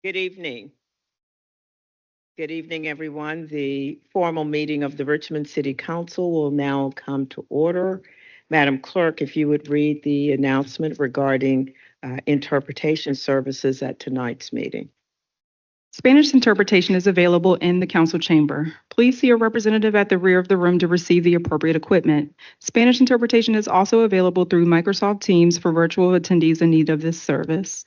Good evening. Good evening, everyone. The formal meeting of the Richmond City Council will now come to order. Madam Clerk, if you would read the announcement regarding interpretation services at tonight's meeting. Spanish interpretation is available in the council chamber. Please see a representative at the rear of the room to receive the appropriate equipment. Spanish interpretation is also available through Microsoft Teams for virtual attendees in need of this service.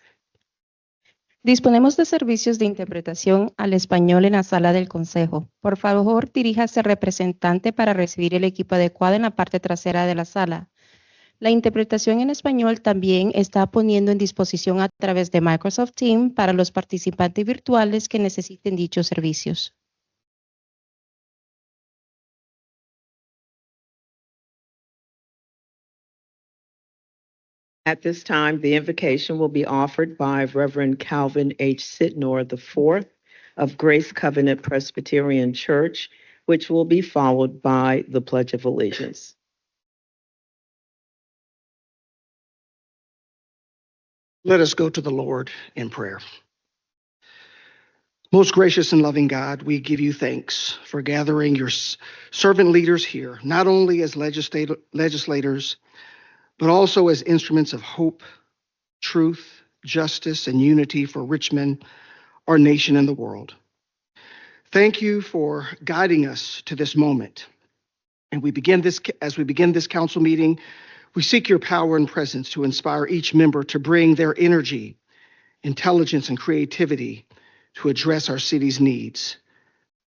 Disponemos de servicios de interpretación al español en la sala del consejo. Por favor, diríjase al representante para recibir el equipo adecuado en la parte trasera de la sala. La interpretación en español también está poniendo en disposición a través de Microsoft Teams para los participantes virtuales que necesiten dichos servicios. At this time, the invocation will be offered by Reverend Calvin H. Sitnor IV of Grace Covenant Presbyterian Church, which will be followed by the Pledge of Allegiance. Let us go to the Lord in prayer. Most gracious and loving God, we give you thanks for gathering your servant leaders here, not only as legislators, but also as instruments of hope, truth, justice, and unity for Richmond, our nation, and the world. Thank you for guiding us to this moment. And as we begin this council meeting, we seek your power and presence to inspire each member to bring their energy, intelligence, and creativity to address our city's needs.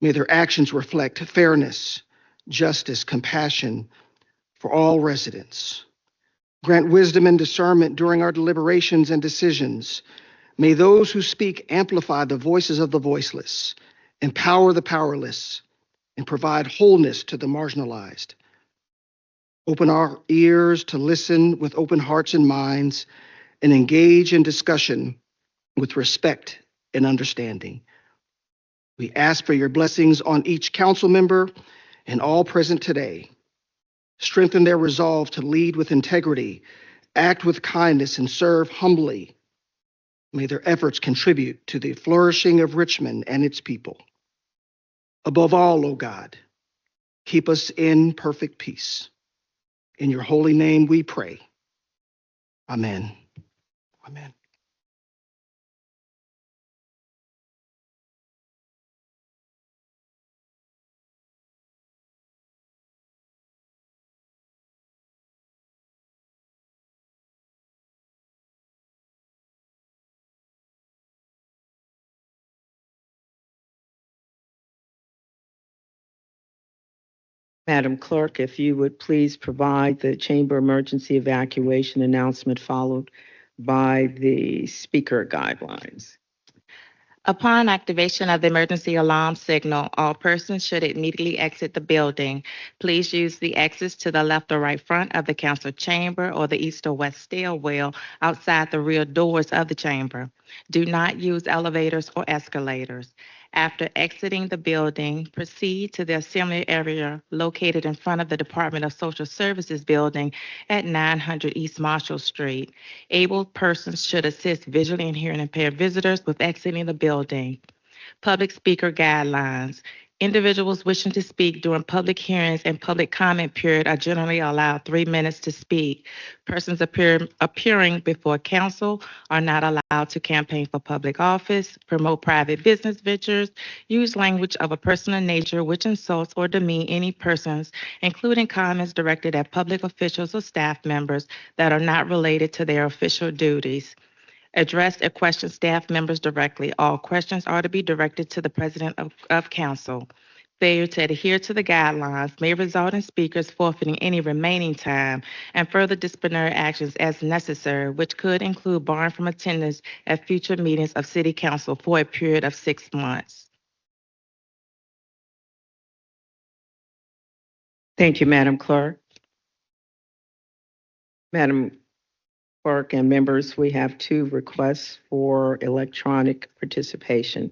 May their actions reflect fairness, justice, compassion for all residents. Grant wisdom and discernment during our deliberations and decisions. May those who speak amplify the voices of the voiceless, empower the powerless, and provide wholeness to the marginalized. Open our ears to listen with open hearts and minds and engage in discussion with respect and understanding. We ask for your blessings on each council member and all present today. Strengthen their resolve to lead with integrity, act with kindness, and serve humbly. May their efforts contribute to the flourishing of Richmond and its people. Above all, O God, keep us in perfect peace. In your holy name we pray. Amen. Amen. Madam Clerk, if you would please provide the chamber emergency evacuation announcement followed by the speaker guidelines. Upon activation of the emergency alarm signal, all persons should immediately exit the building. Please use the exits to the left or right front of the council chamber or the east or west stairwell outside the rear doors of the chamber. Do not use elevators or escalators. After exiting the building, proceed to the assembly area located in front of the Department of Social Services building at 900 East Marshall Street. Able persons should assist visually and hearing impaired visitors with exiting the building. Public speaker guidelines. Individuals wishing to speak during public hearings and public comment period are generally allowed 3 minutes to speak. Persons appearing before council are not allowed to campaign for public office, promote private business ventures, use language of a personal nature which insults or demean any persons, including comments directed at public officials or staff members that are not related to their official duties. Address or question staff members directly. All questions are to be directed to the president of council. Failure to adhere to the guidelines may result in speakers forfeiting any remaining time and further disciplinary actions as necessary, which could include barring from attendance at future meetings of city council for a period of 6 months. Thank you, Madam Clerk. Madam Clerk and members, we have 2 requests for electronic participation.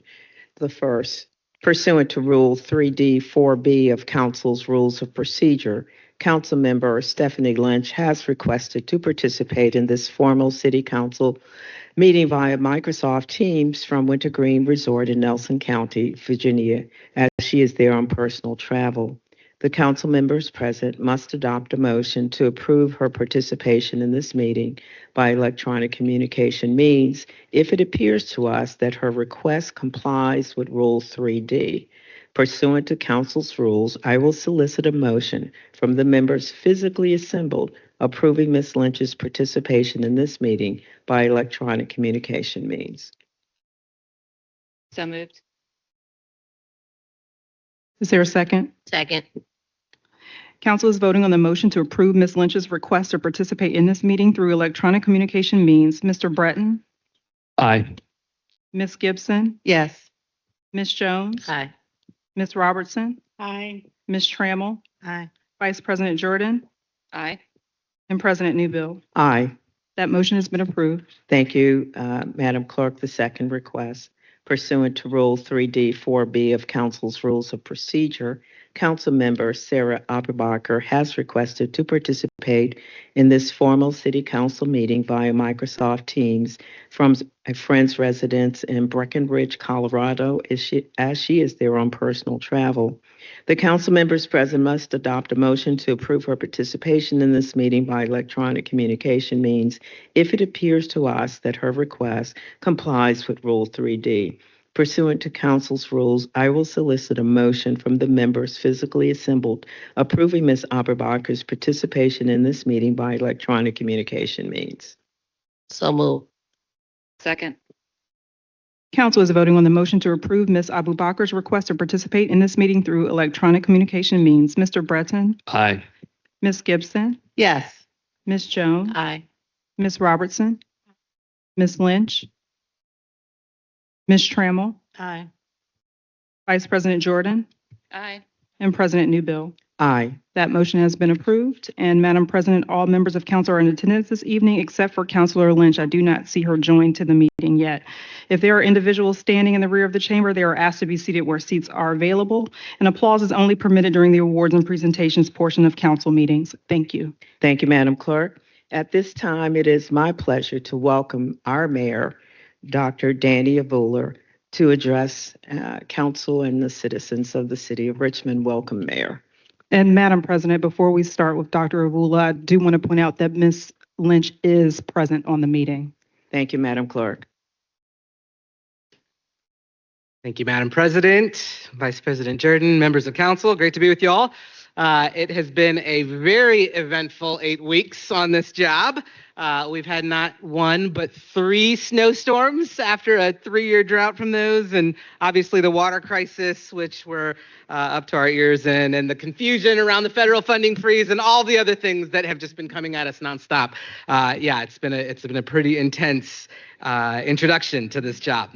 The first, pursuant to Rule 3D4B of Council's Rules of Procedure, Councilmember Stephanie Lynch has requested to participate in this formal City Council meeting via Microsoft Teams from Wintergreen Resort in Nelson County, Virginia, as she is there on personal travel. The council members present must adopt a motion to approve her participation in this meeting by electronic communication means if it appears to us that her request complies with Rule 3D. Pursuant to council's rules, I will solicit a motion from the members physically assembled approving Ms. Lynch's participation in this meeting by electronic communication means. So moved. Is there a second? Second. Council is voting on the motion to approve Ms. Lynch's request to participate in this meeting through electronic communication means. Mr. Breton? Aye. Ms. Gibson? Yes. Ms. Jones? Aye. Ms. Robertson? Aye. Ms. Trammell? Aye. Vice President Jordan? Aye. And President Newbill? Aye. That motion has been approved. Thank you, Madam Clerk. The second request, pursuant to Rule 3D 4B of Council's Rules of Procedure, Council Member Sarah Abubaker has requested to participate in this formal City Council meeting via Microsoft Teams from a friend's residence in Breckenridge, Colorado, as she is there on personal travel. The council members present must adopt a motion to approve her participation in this meeting by electronic communication means if it appears to us that her request complies with Rule 3D. Pursuant to council's rules, I will solicit a motion from the members physically assembled approving Ms. Abubaker's participation in this meeting by electronic communication means. So moved. Second. Council is voting on the motion to approve Ms. Abubaker's request to participate in this meeting through electronic communication means. Mr. Breton? Aye. Ms. Gibson? Yes. Ms. Jones? Aye. Ms. Robertson? Ms. Lynch? Ms. Trammell? Aye. Vice President Jordan? Aye. And President Newbill? Aye. That motion has been approved. And Madam President, all members of council are in attendance this evening except for Councilor Lynch. I do not see her join to the meeting yet. If there are individuals standing in the rear of the chamber, they are asked to be seated where seats are available. And applause is only permitted during the awards and presentations portion of council meetings. Thank you. Thank you, Madam Clerk. At this time, it is my pleasure to welcome our mayor, Dr. Danny Avuler, to address council and the citizens of the city of Richmond. Welcome, Mayor. And Madam President, before we start with Dr. Avula, I do want to point out that Ms. Lynch is present on the meeting. Thank you, Madam Clerk. Thank you, Madam President, Vice President Jordan, members of council. Great to be with you all. It has been a very eventful 8 weeks on this job. We've had not one, but 3 snowstorms after a 3-year drought from those. And obviously the water crisis, which we're up to our ears in, and the confusion around the federal funding freeze and all the other things that have just been coming at us nonstop. It's been a pretty intense introduction to this job.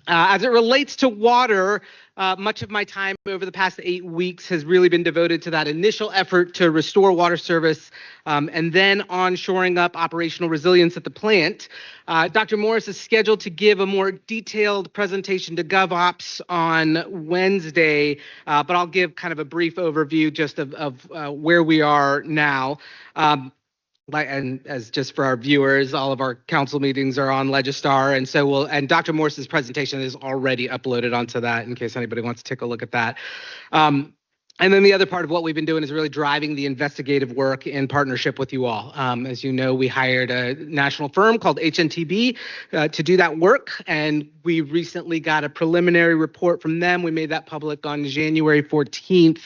As it relates to water, much of my time over the past 8 weeks has really been devoted to that initial effort to restore water service and then on shoring up operational resilience at the plant. Dr. Morris is scheduled to give a more detailed presentation to GovOps on Wednesday, but I'll give kind of a brief overview just of where we are now. And as just for our viewers, all of our council meetings are on Legistar, and Dr. Morse's presentation is already uploaded onto that in case anybody wants to take a look at that. And then the other part of what we've been doing is really driving the investigative work in partnership with you all. As you know, we hired a national firm called HNTB to do that work, and we recently got a preliminary report from them. We made that public on February 14th.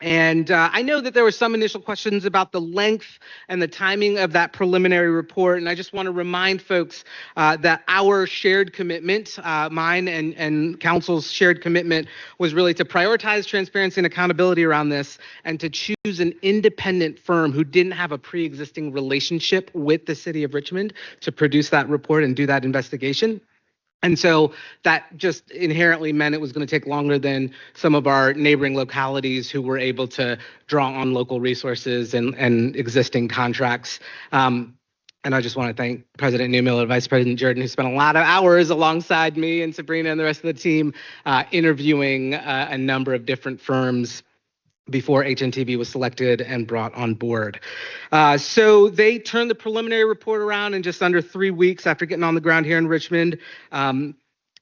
And I know that there were some initial questions about the length and the timing of that preliminary report. And I just want to remind folks that our shared commitment, mine and council's shared commitment, was really to prioritize transparency and accountability around this and to choose an independent firm who didn't have a pre-existing relationship with the city of Richmond to produce that report and do that investigation. And so that just inherently meant it was going to take longer than some of our neighboring localities who were able to draw on local resources and existing contracts. And I just want to thank President Newmill and Vice President Jordan, who spent a lot of hours alongside me and Sabrina and the rest of the team interviewing a number of different firms before HNTB was selected and brought on board. So they turned the preliminary report around in just under 3 weeks after getting on the ground here in Richmond.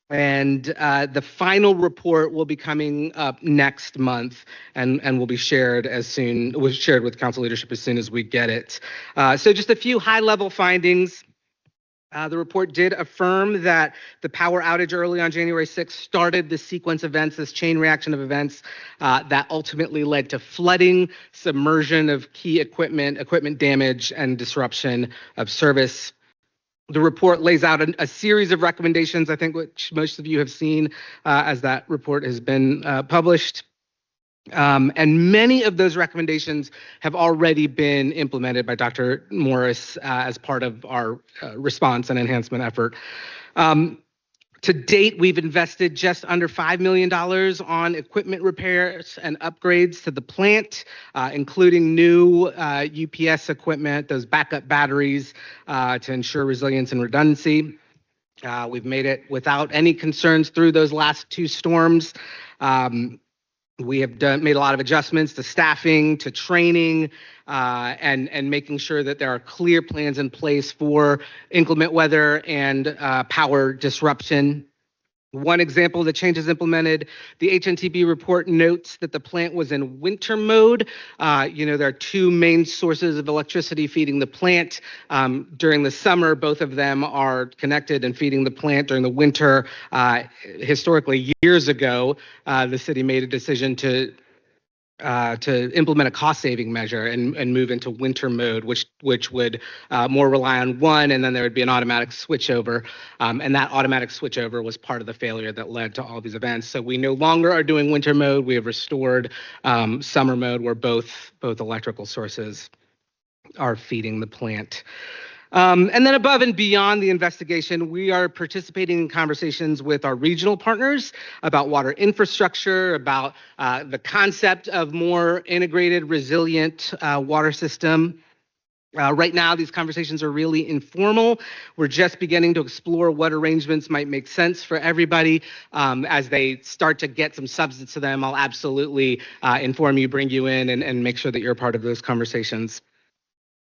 And the final report will be coming up next month and will be shared with council leadership as soon as we get it. So just a few high-level findings. The report did affirm that the power outage early on January 6th started the sequence of events, this chain reaction of events that ultimately led to flooding, submersion of key equipment damage, and disruption of service. The report lays out a series of recommendations, I think, which most of you have seen as that report has been published. And many of those recommendations have already been implemented by Dr. Morris as part of our response and enhancement effort. To date, we've invested just under $5 million on equipment repairs and upgrades to the plant, including new UPS equipment, those backup batteries to ensure resilience and redundancy. We've made it without any concerns through those last 2 storms. We have made a lot of adjustments to staffing, to training, and making sure that there are clear plans in place for inclement weather and power disruption. One example of the changes implemented, the HNTB report notes that the plant was in winter mode. There are 2 main sources of electricity feeding the plant. During the summer, both of them are connected and feeding the plant. During the winter, historically, years ago, the city made a decision to implement a cost-saving measure and move into winter mode, which would more rely on one, and then there would be an automatic switchover. And that automatic switchover was part of the failure that led to all these events. So we no longer are doing winter mode. We have restored summer mode, where both electrical sources are feeding the plant. And then above and beyond the investigation, we are participating in conversations with our regional partners about water infrastructure, about the concept of more integrated, resilient water system. Right now, these conversations are really informal. We're just beginning to explore what arrangements might make sense for everybody. As they start to get some substance to them, I'll absolutely inform you, bring you in, and make sure that you're a part of those conversations.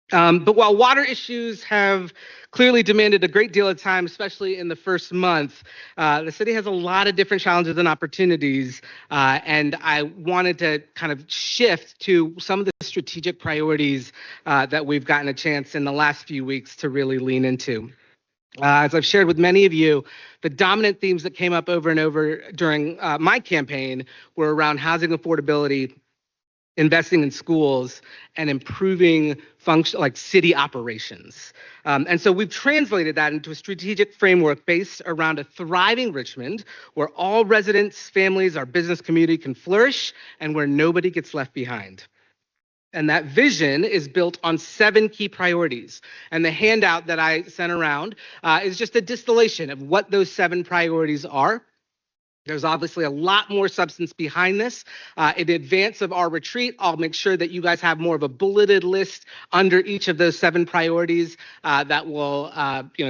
But while water issues have clearly demanded a great deal of time, especially in the first month, the city has a lot of different challenges and opportunities. And I wanted to kind of shift to some of the strategic priorities that we've gotten a chance in the last few weeks to really lean into. As I've shared with many of you, the dominant themes that came up over and over during my campaign were around housing affordability, investing in schools, and improving city operations. And so we've translated that into a strategic framework based around a thriving Richmond, where all residents, families, our business community can flourish, and where nobody gets left behind. And that vision is built on 7 key priorities. And the handout that I sent around is just a distillation of what those 7 priorities are. There's obviously a lot more substance behind this. In advance of our retreat, I'll make sure that you guys have more of a bulleted list under each of those 7 priorities that will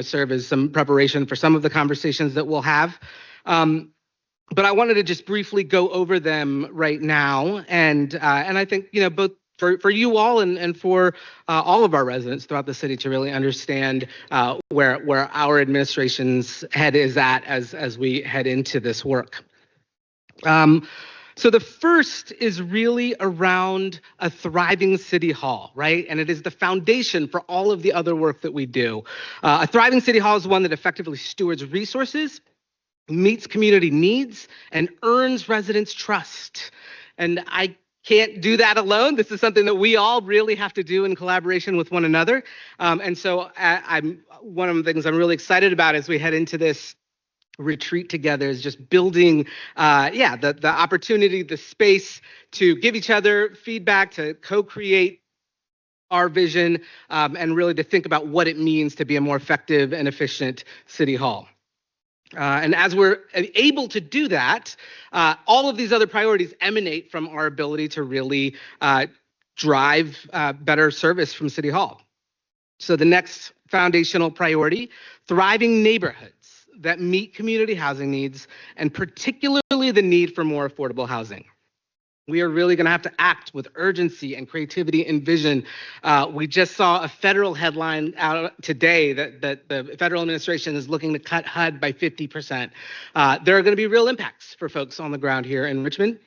serve as some preparation for some of the conversations that we'll have. But I wanted to just briefly go over them right now. And I think, both for you all and for all of our residents throughout the city to really understand where our administration's head is at as we head into this work. So the first is really around a thriving city hall, right? And it is the foundation for all of the other work that we do. A thriving city hall is one that effectively stewards resources, meets community needs, and earns residents' trust. And I can't do that alone. This is something that we all really have to do in collaboration with one another. And so one of the things I'm really excited about as we head into this retreat together is just building, the opportunity, the space to give each other feedback, to co-create our vision, and really to think about what it means to be a more effective and efficient city hall. And as we're able to do that, all of these other priorities emanate from our ability to really drive better service from City Hall. So the next foundational priority, thriving neighborhoods that meet community housing needs, and particularly the need for more affordable housing. We are really going to have to act with urgency and creativity and vision. We just saw a federal headline out today that the federal administration is looking to cut HUD by 50%. There are going to be real impacts for folks on the ground here in Richmond.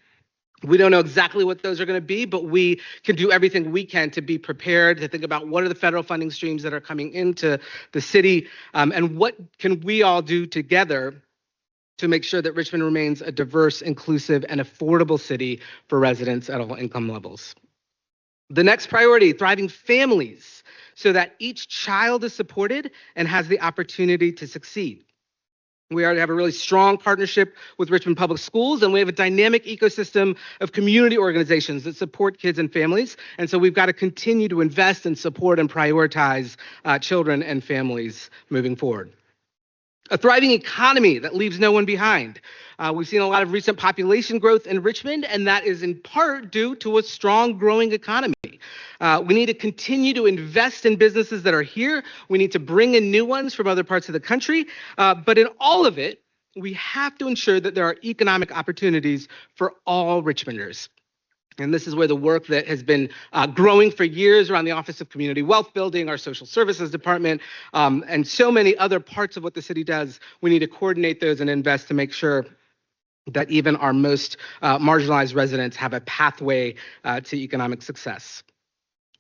We don't know exactly what those are going to be, but we can do everything we can to be prepared, to think about what are the federal funding streams that are coming into the city, and what can we all do together to make sure that Richmond remains a diverse, inclusive, and affordable city for residents at all income levels. The next priority, thriving families, so that each child is supported and has the opportunity to succeed. We already have a really strong partnership with Richmond Public Schools, and we have a dynamic ecosystem of community organizations that support kids and families. And so we've got to continue to invest and support and prioritize children and families moving forward. A thriving economy that leaves no one behind. We've seen a lot of recent population growth in Richmond, and that is in part due to a strong growing economy. We need to continue to invest in businesses that are here. We need to bring in new ones from other parts of the country. But in all of it, we have to ensure that there are economic opportunities for all Richmonders. And this is where the work that has been growing for years around the Office of Community Wealth Building, our Social Services Department, and so many other parts of what the city does, we need to coordinate those and invest to make sure that even our most marginalized residents have a pathway to economic success.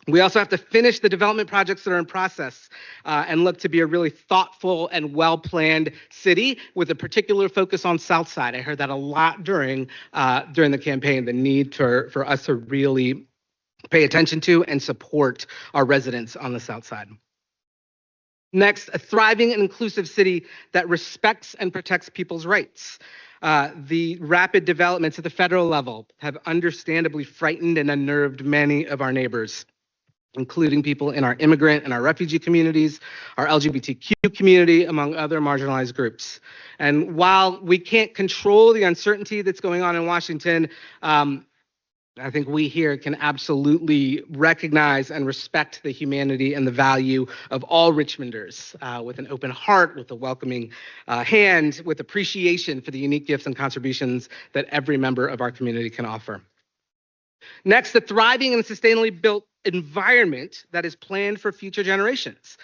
We also have to finish the development projects that are in process and look to be a really thoughtful and well-planned city with a particular focus on South Side. I heard that a lot during the campaign, the need for us to really pay attention to and support our residents on the South Side. Next, a thriving and inclusive city that respects and protects people's rights. The rapid developments at the federal level have understandably frightened and unnerved many of our neighbors, including people in our immigrant and our refugee communities, our LGBTQ community, among other marginalized groups. And while we can't control the uncertainty that's going on in Washington, I think we here can absolutely recognize and respect the humanity and the value of all Richmonders with an open heart, with a welcoming hand, with appreciation for the unique gifts and contributions that every member of our community can offer. Next, the thriving and sustainably built environment that is planned for future generations.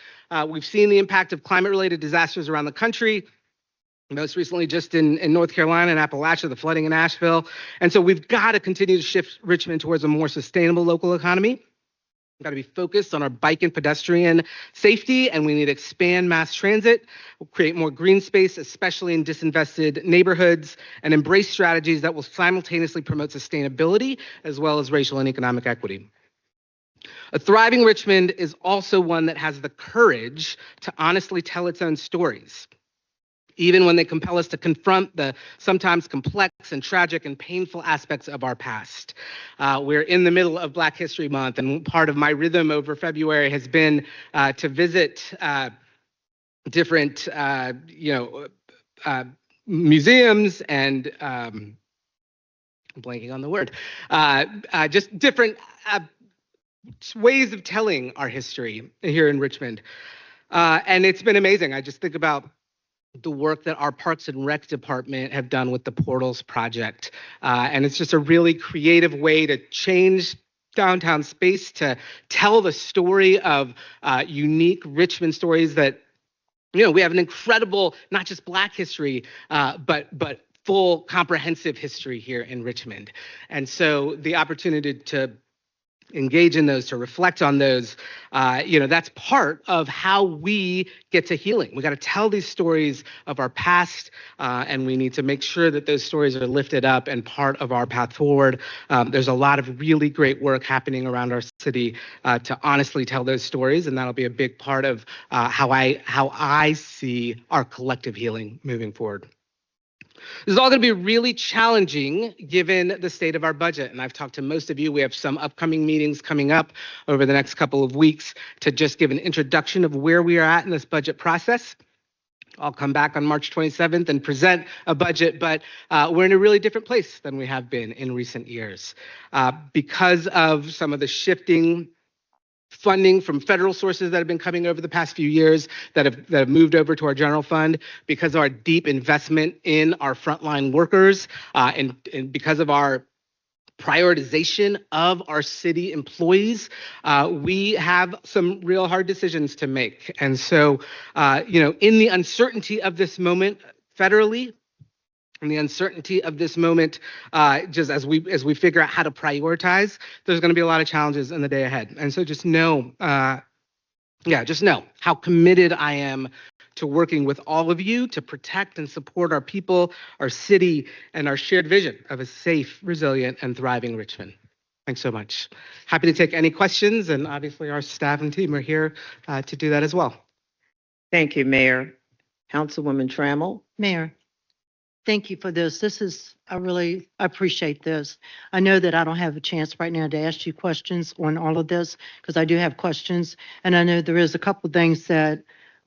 We've seen the impact of climate-related disasters around the country, most recently just in North Carolina and Appalachia, the flooding in Asheville. And so we've got to continue to shift Richmond towards a more sustainable local economy. We've got to be focused on our bike and pedestrian safety, and we need to expand mass transit, create more green space, especially in disinvested neighborhoods, and embrace strategies that will simultaneously promote sustainability as well as racial and economic equity. A thriving Richmond is also one that has the courage to honestly tell its own stories, even when they compel us to confront the sometimes complex and tragic and painful aspects of our past. We're in the middle of Black History Month, and part of my rhythm over February has been to visit different, museums and I'm blanking on the word, just different ways of telling our history here in Richmond. And it's been amazing. I just think about the work that our Parks and Rec department have done with the Portals project. And it's just a really creative way to change downtown space, to tell the story of unique Richmond stories that, we have an incredible, not just Black history, but full comprehensive history here in Richmond. And so the opportunity to engage in those, to reflect on those, that's part of how we get to healing. We got to tell these stories of our past, and we need to make sure that those stories are lifted up and part of our path forward. There's a lot of really great work happening around our city to honestly tell those stories, and that'll be a big part of how I see our collective healing moving forward. This is all going to be really challenging given the state of our budget. And I've talked to most of you. We have some upcoming meetings coming up over the next couple of weeks to just give an introduction of where we are at in this budget process. I'll come back on March 27th and present a budget, but we're in a really different place than we have been in recent years. Because of some of the shifting funding from federal sources that have been coming over the past few years that have moved over to our general fund, because of our deep investment in our frontline workers, and because of our prioritization of our city employees, we have some real hard decisions to make. And so, in the uncertainty of this moment federally, and the uncertainty of this moment, just as we figure out how to prioritize, there's going to be a lot of challenges in the day ahead. And so just know how committed I am to working with all of you to protect and support our people, our city, and our shared vision of a safe, resilient, and thriving Richmond. Thanks so much. Happy to take any questions, and obviously our staff and team are here to do that as well. Thank you, Mayor. Councilwoman Trammell. Mayor, thank you for this. I really appreciate this. I know that I don't have a chance right now to ask you questions on all of this because I do have questions. And I know there is a couple of things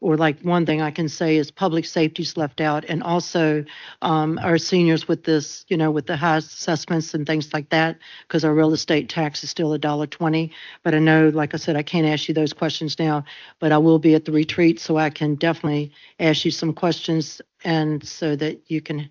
one thing I can say is public safety's left out, and also our seniors with this, with the high assessments and things like that, because our real estate tax is still $1.20. But I know, like I said, I can't ask you those questions now, but I will be at the retreat, so I can definitely ask you some questions, and so that you can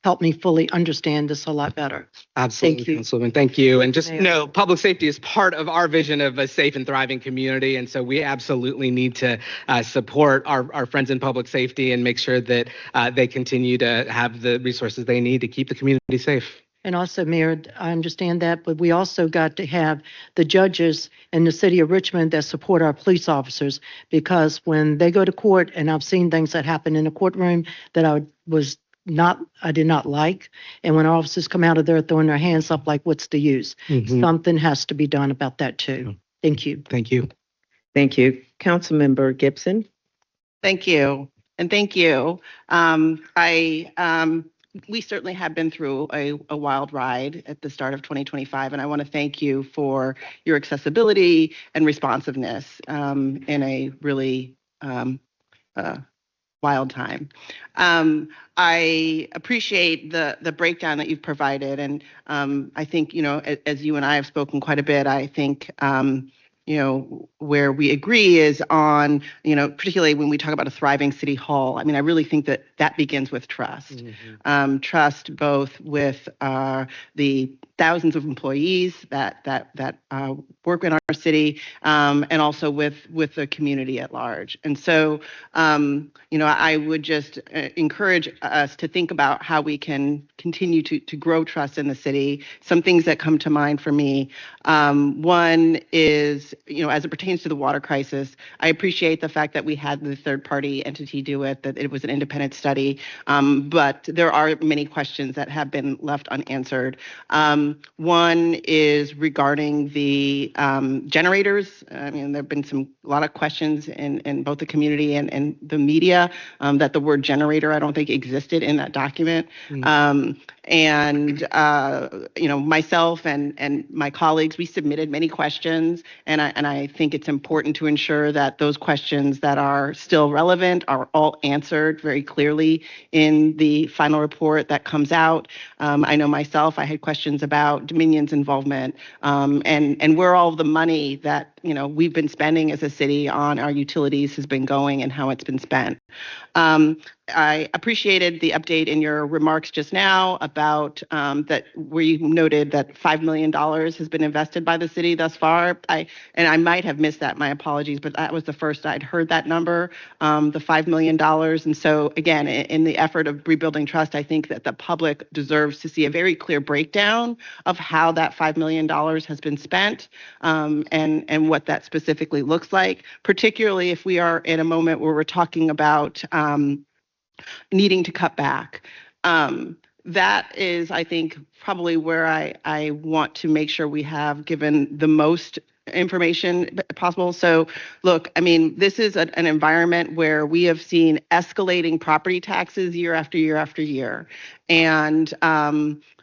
help me fully understand this a lot better. Absolutely, Thank you. Councilwoman. Thank you. And just Mayor. know, public safety is part of our vision of a safe and thriving community. And so we absolutely need to support our friends in public safety and make sure that they continue to have the resources they need to keep the community safe. And also, Mayor, I understand that, but we also got to have the judges in the city of Richmond that support our police officers, because when they go to court, and I've seen things that happen in the courtroom that I did not like. And when officers come out of there throwing their hands up like, what's the use? Mhm. Something has to be done about that too. Thank you. Thank you. Thank you. Councilmember Gibson. Thank you. And thank you. We certainly have been through a wild ride at the start of 2025, and I want to thank you for your accessibility and responsiveness in a really wild time. I appreciate the breakdown that you've provided, and I think, as you and I have spoken quite a bit, I think where we agree is on, particularly when we talk about a thriving city hall. I mean, I really think that begins with trust. Mm-hmm. Trust both with the thousands of employees that work in our city, and also with the community at large. And so, I would just encourage us to think about how we can continue to grow trust in the city. Some things that come to mind for me. One is, as it pertains to the water crisis, I appreciate the fact that we had the third-party entity do it, that it was an independent study, but there are many questions that have been left unanswered. One is regarding the generators. I mean, there have been a lot of questions in both the community and the media that the word generator, I don't think, existed in that document. Myself and my colleagues, we submitted many questions, and I think it's important to ensure that those questions that are still relevant are all answered very clearly in the final report that comes out. I know myself, I had questions about Dominion's involvement, and where all the money that we've been spending as a city on our utilities has been going and how it's been spent. I appreciated the update in your remarks just now about that, where you noted that $5 million has been invested by the city thus far. I might have missed that, my apologies, but that was the first I'd heard that number, the $5 million. And so again, in the effort of rebuilding trust, I think that the public deserves to see a very clear breakdown of how that $5 million has been spent, and what that specifically looks like, particularly if we are in a moment where we're talking about needing to cut back. That is, I think, probably where I want to make sure we have given the most information possible. So look, I mean, this is an environment where we have seen escalating property taxes year after year after year. And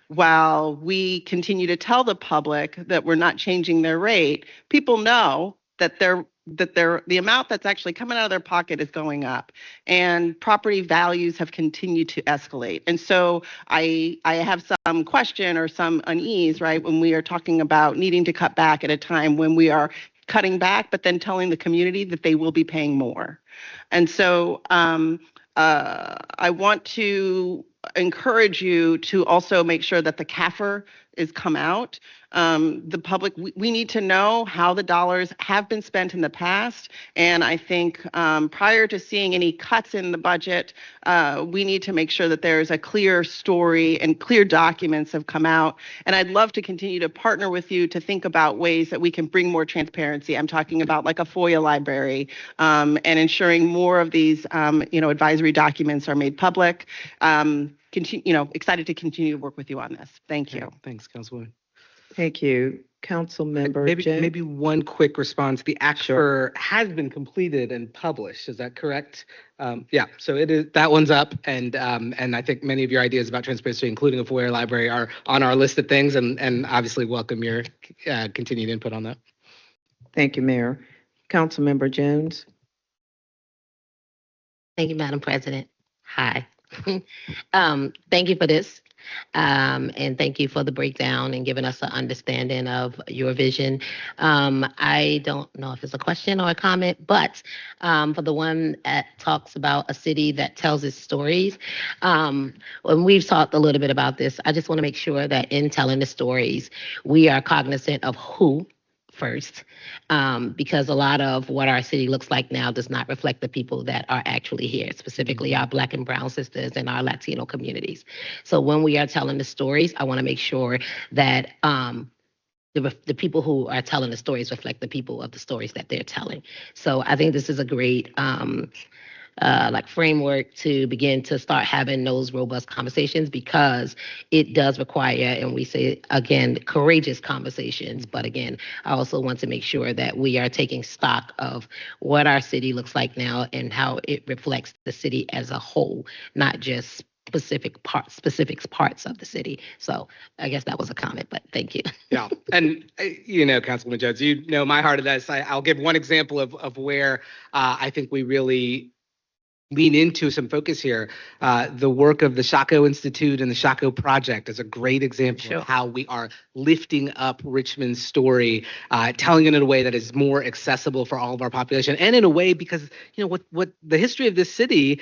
while we continue to tell the public that we're not changing their rate, people know that the amount that's actually coming out of their pocket is going up, and property values have continued to escalate. And so I have some question or some unease, right, when we are talking about needing to cut back at a time when we are cutting back, but then telling the community that they will be paying more. And so I want to encourage you to also make sure that the CAFR is come out. The public, we need to know how the dollars have been spent in the past. And I think prior to seeing any cuts in the budget, we need to make sure that there's a clear story and clear documents have come out. And I'd love to continue to partner with you to think about ways that we can bring more transparency. I'm talking about like a FOIA library, and ensuring more of these, advisory documents are made public. Excited to continue to work with you on this. Thank you. Thanks, Councilwoman. Thank you. Councilmember Maybe one quick response. The ACFR has been completed and published. Is that correct? Yeah. So it is. That one's up, and I think many of your ideas about transparency, including a FOIA library, are on our list of things, and obviously welcome your continued input on that. Thank you, Mayor. Councilmember Jones. Thank you, Madam President. Hi. Thank you for this. And thank you for the breakdown and giving us an understanding of your vision. I don't know if it's a question or a comment, but for the one that talks about a city that tells its stories, when we've talked a little bit about this, I just want to make sure that in telling the stories, we are cognizant of who first, because a lot of what our city looks like now does not reflect the people that are actually here, specifically our Black and Brown sisters and our Latino communities. So when we are telling the stories, I want to make sure that the people who are telling the stories reflect the people of the stories that they're telling. So I think this is a great framework to begin to start having those robust conversations, because it does require, and we say again, courageous conversations. But again, I also want to make sure that we are taking stock of what our city looks like now and how it reflects the city as a whole, not just specific parts of the city. So I guess that was a comment, but thank you. Yeah, and Councilman Jones, my heart of this. I'll give one example of where I think we really lean into some focus here. The work of the Shaco Institute and the Shaco Project is a great example of how we are lifting up Richmond's story, telling it in a way that is more accessible for all of our population, and in a way because what the history of this city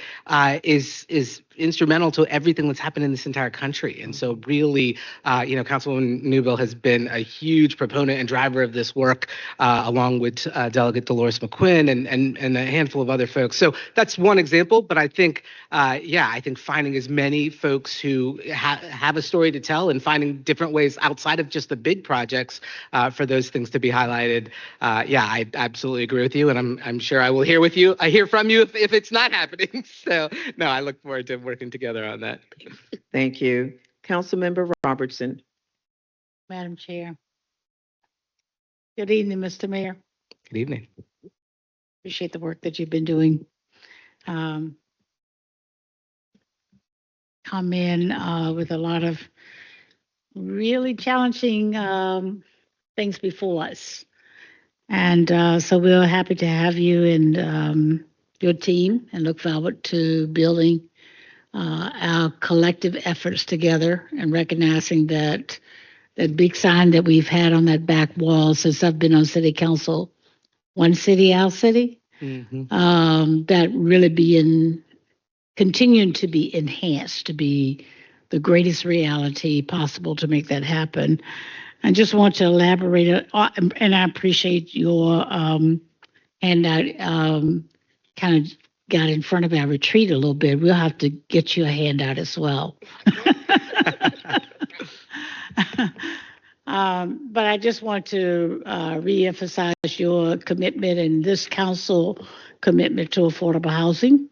is instrumental to everything that's happened in this entire country. And so really, Councilwoman Newbill has been a huge proponent and driver of this work, along with Delegate Dolores McQuinn and a handful of other folks. So that's one example, but I think, I think finding as many folks who have a story to tell and finding different ways outside of just the big projects for those things to be highlighted. I absolutely agree with you, and I'm sure I will hear from you if it's not happening. So no, I look forward to working together on that. Thank you. Councilmember Robertson. Madam Chair. Good evening, Mr. Mayor. Good evening. Appreciate the work that you've been doing. Come in with a lot of really challenging things before us. And so we're happy to have you and your team and look forward to building our collective efforts together and recognizing that big sign that we've had on that back wall since I've been on city council, one city, our city, that really continuing to be enhanced to be the greatest reality possible to make that happen. I just want to elaborate, and I appreciate your handout, kind of got in front of our retreat a little bit. We'll have to get you a handout as well. But I just want to reemphasize your commitment and this council commitment to affordable housing.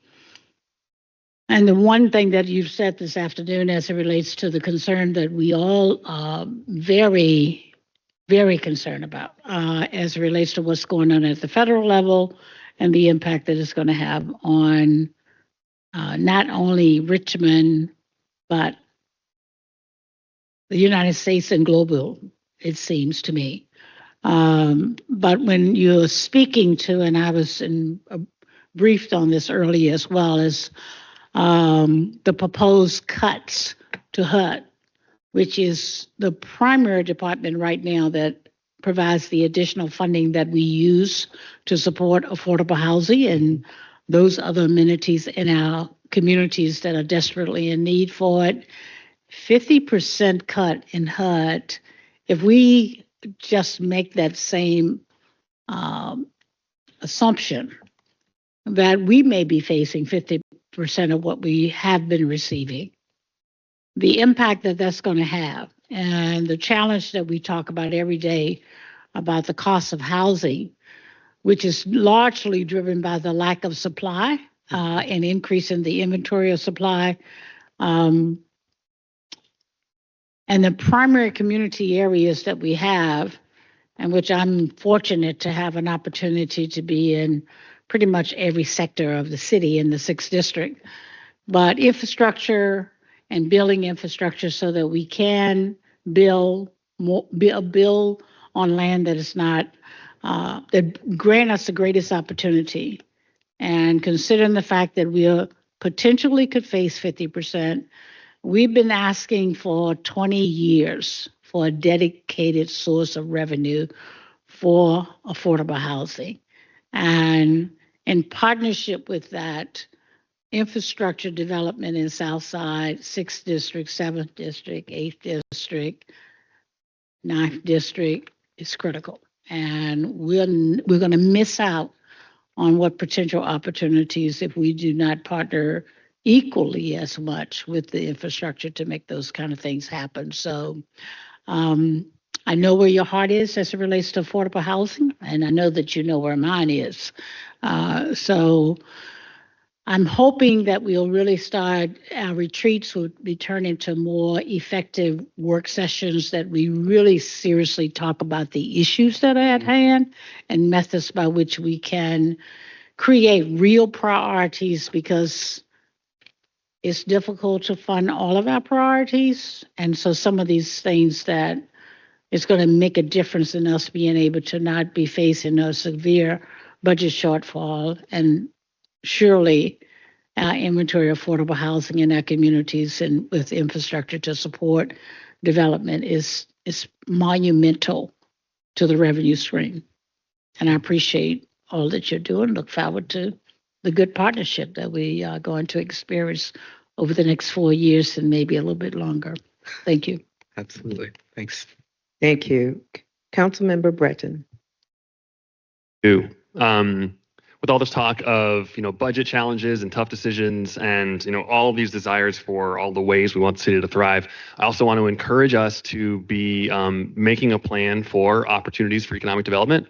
And the one thing that you've said this afternoon as it relates to the concern that we all are very, very concerned about as it relates to what's going on at the federal level and the impact that it's going to have on not only Richmond, but the United States and global, it seems to me. But when you're speaking to, and I was briefed on this earlier as well, as the proposed cuts to HUD, which is the primary department right now that provides the additional funding that we use to support affordable housing and those other amenities in our communities that are desperately in need for it. 50% cut in HUD, if we just make that same assumption that we may be facing 50% of what we have been receiving, the impact that that's going to have, and the challenge that we talk about every day about the cost of housing, which is largely driven by the lack of supply and increase in the inventory of supply. And the primary community areas that we have, and which I'm fortunate to have an opportunity to be in pretty much every sector of the city in the 6th district, but infrastructure and building infrastructure so that we can build on land that is not, that grant us the greatest opportunity. And considering the fact that we potentially could face 50%, we've been asking for 20 years for a dedicated source of revenue for affordable housing. And in partnership with that, infrastructure development in Southside, 6th District, 7th District, 8th District, 9th District is critical. And we're going to miss out on what potential opportunities if we do not partner equally as much with the infrastructure to make those kind of things happen. So I know where your heart is as it relates to affordable housing, and I know that you know where mine is. So I'm hoping that we'll really start, our retreats will be turned into more effective work sessions that we really seriously talk about the issues that are at hand and methods by which we can create real priorities, because it's difficult to fund all of our priorities. And so some of these things that it's going to make a difference in us being able to not be facing a severe budget shortfall, and surely our inventory of affordable housing in our communities and with infrastructure to support development is monumental to the revenue stream. And I appreciate all that you're doing. Look forward to the good partnership that we are going to experience over the next 4 years and maybe a little bit longer. Thank you. Absolutely. Thanks. Thank you. Councilmember Breton. With all this talk of, budget challenges and tough decisions and, all of these desires for all the ways we want the city to thrive, I also want to encourage us to be making a plan for opportunities for economic development,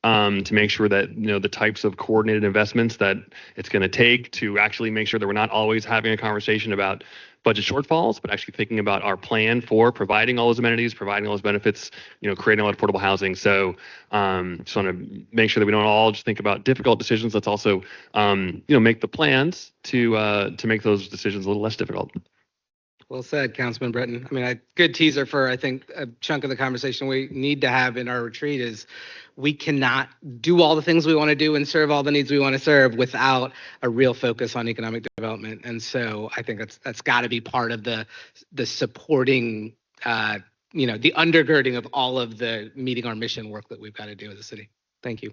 to make sure that, the types of coordinated investments that it's going to take to actually make sure that we're not always having a conversation about budget shortfalls, but actually thinking about our plan for providing all those amenities, providing all those benefits, creating a lot of affordable housing. So just want to make sure that we don't all just think about difficult decisions. Let's also, make the plans to make those decisions a little less difficult. Well said, Councilman Breton. I mean, a good teaser for, I think, a chunk of the conversation we need to have in our retreat is we cannot do all the things we want to do and serve all the needs we want to serve without a real focus on economic development. And so I think that's got to be part of the supporting, the undergirding of all of the meeting our mission work that we've got to do as a city. Thank you.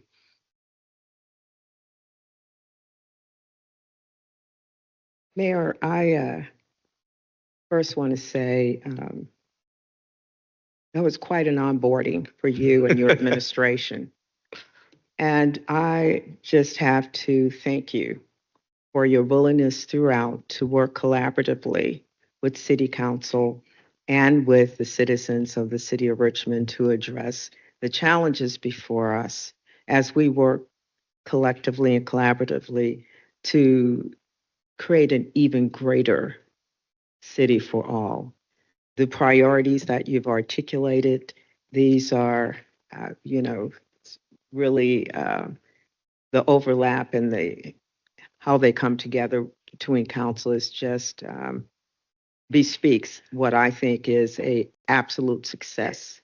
Mayor, I first want to say that was quite an onboarding for you and your administration. And I just have to thank you for your willingness throughout to work collaboratively with City Council and with the citizens of the City of Richmond to address the challenges before us as we work collectively and collaboratively to create an even greater city for all. The priorities that you've articulated, these are, really the overlap and how they come together between council is just bespeaks what I think is a absolute success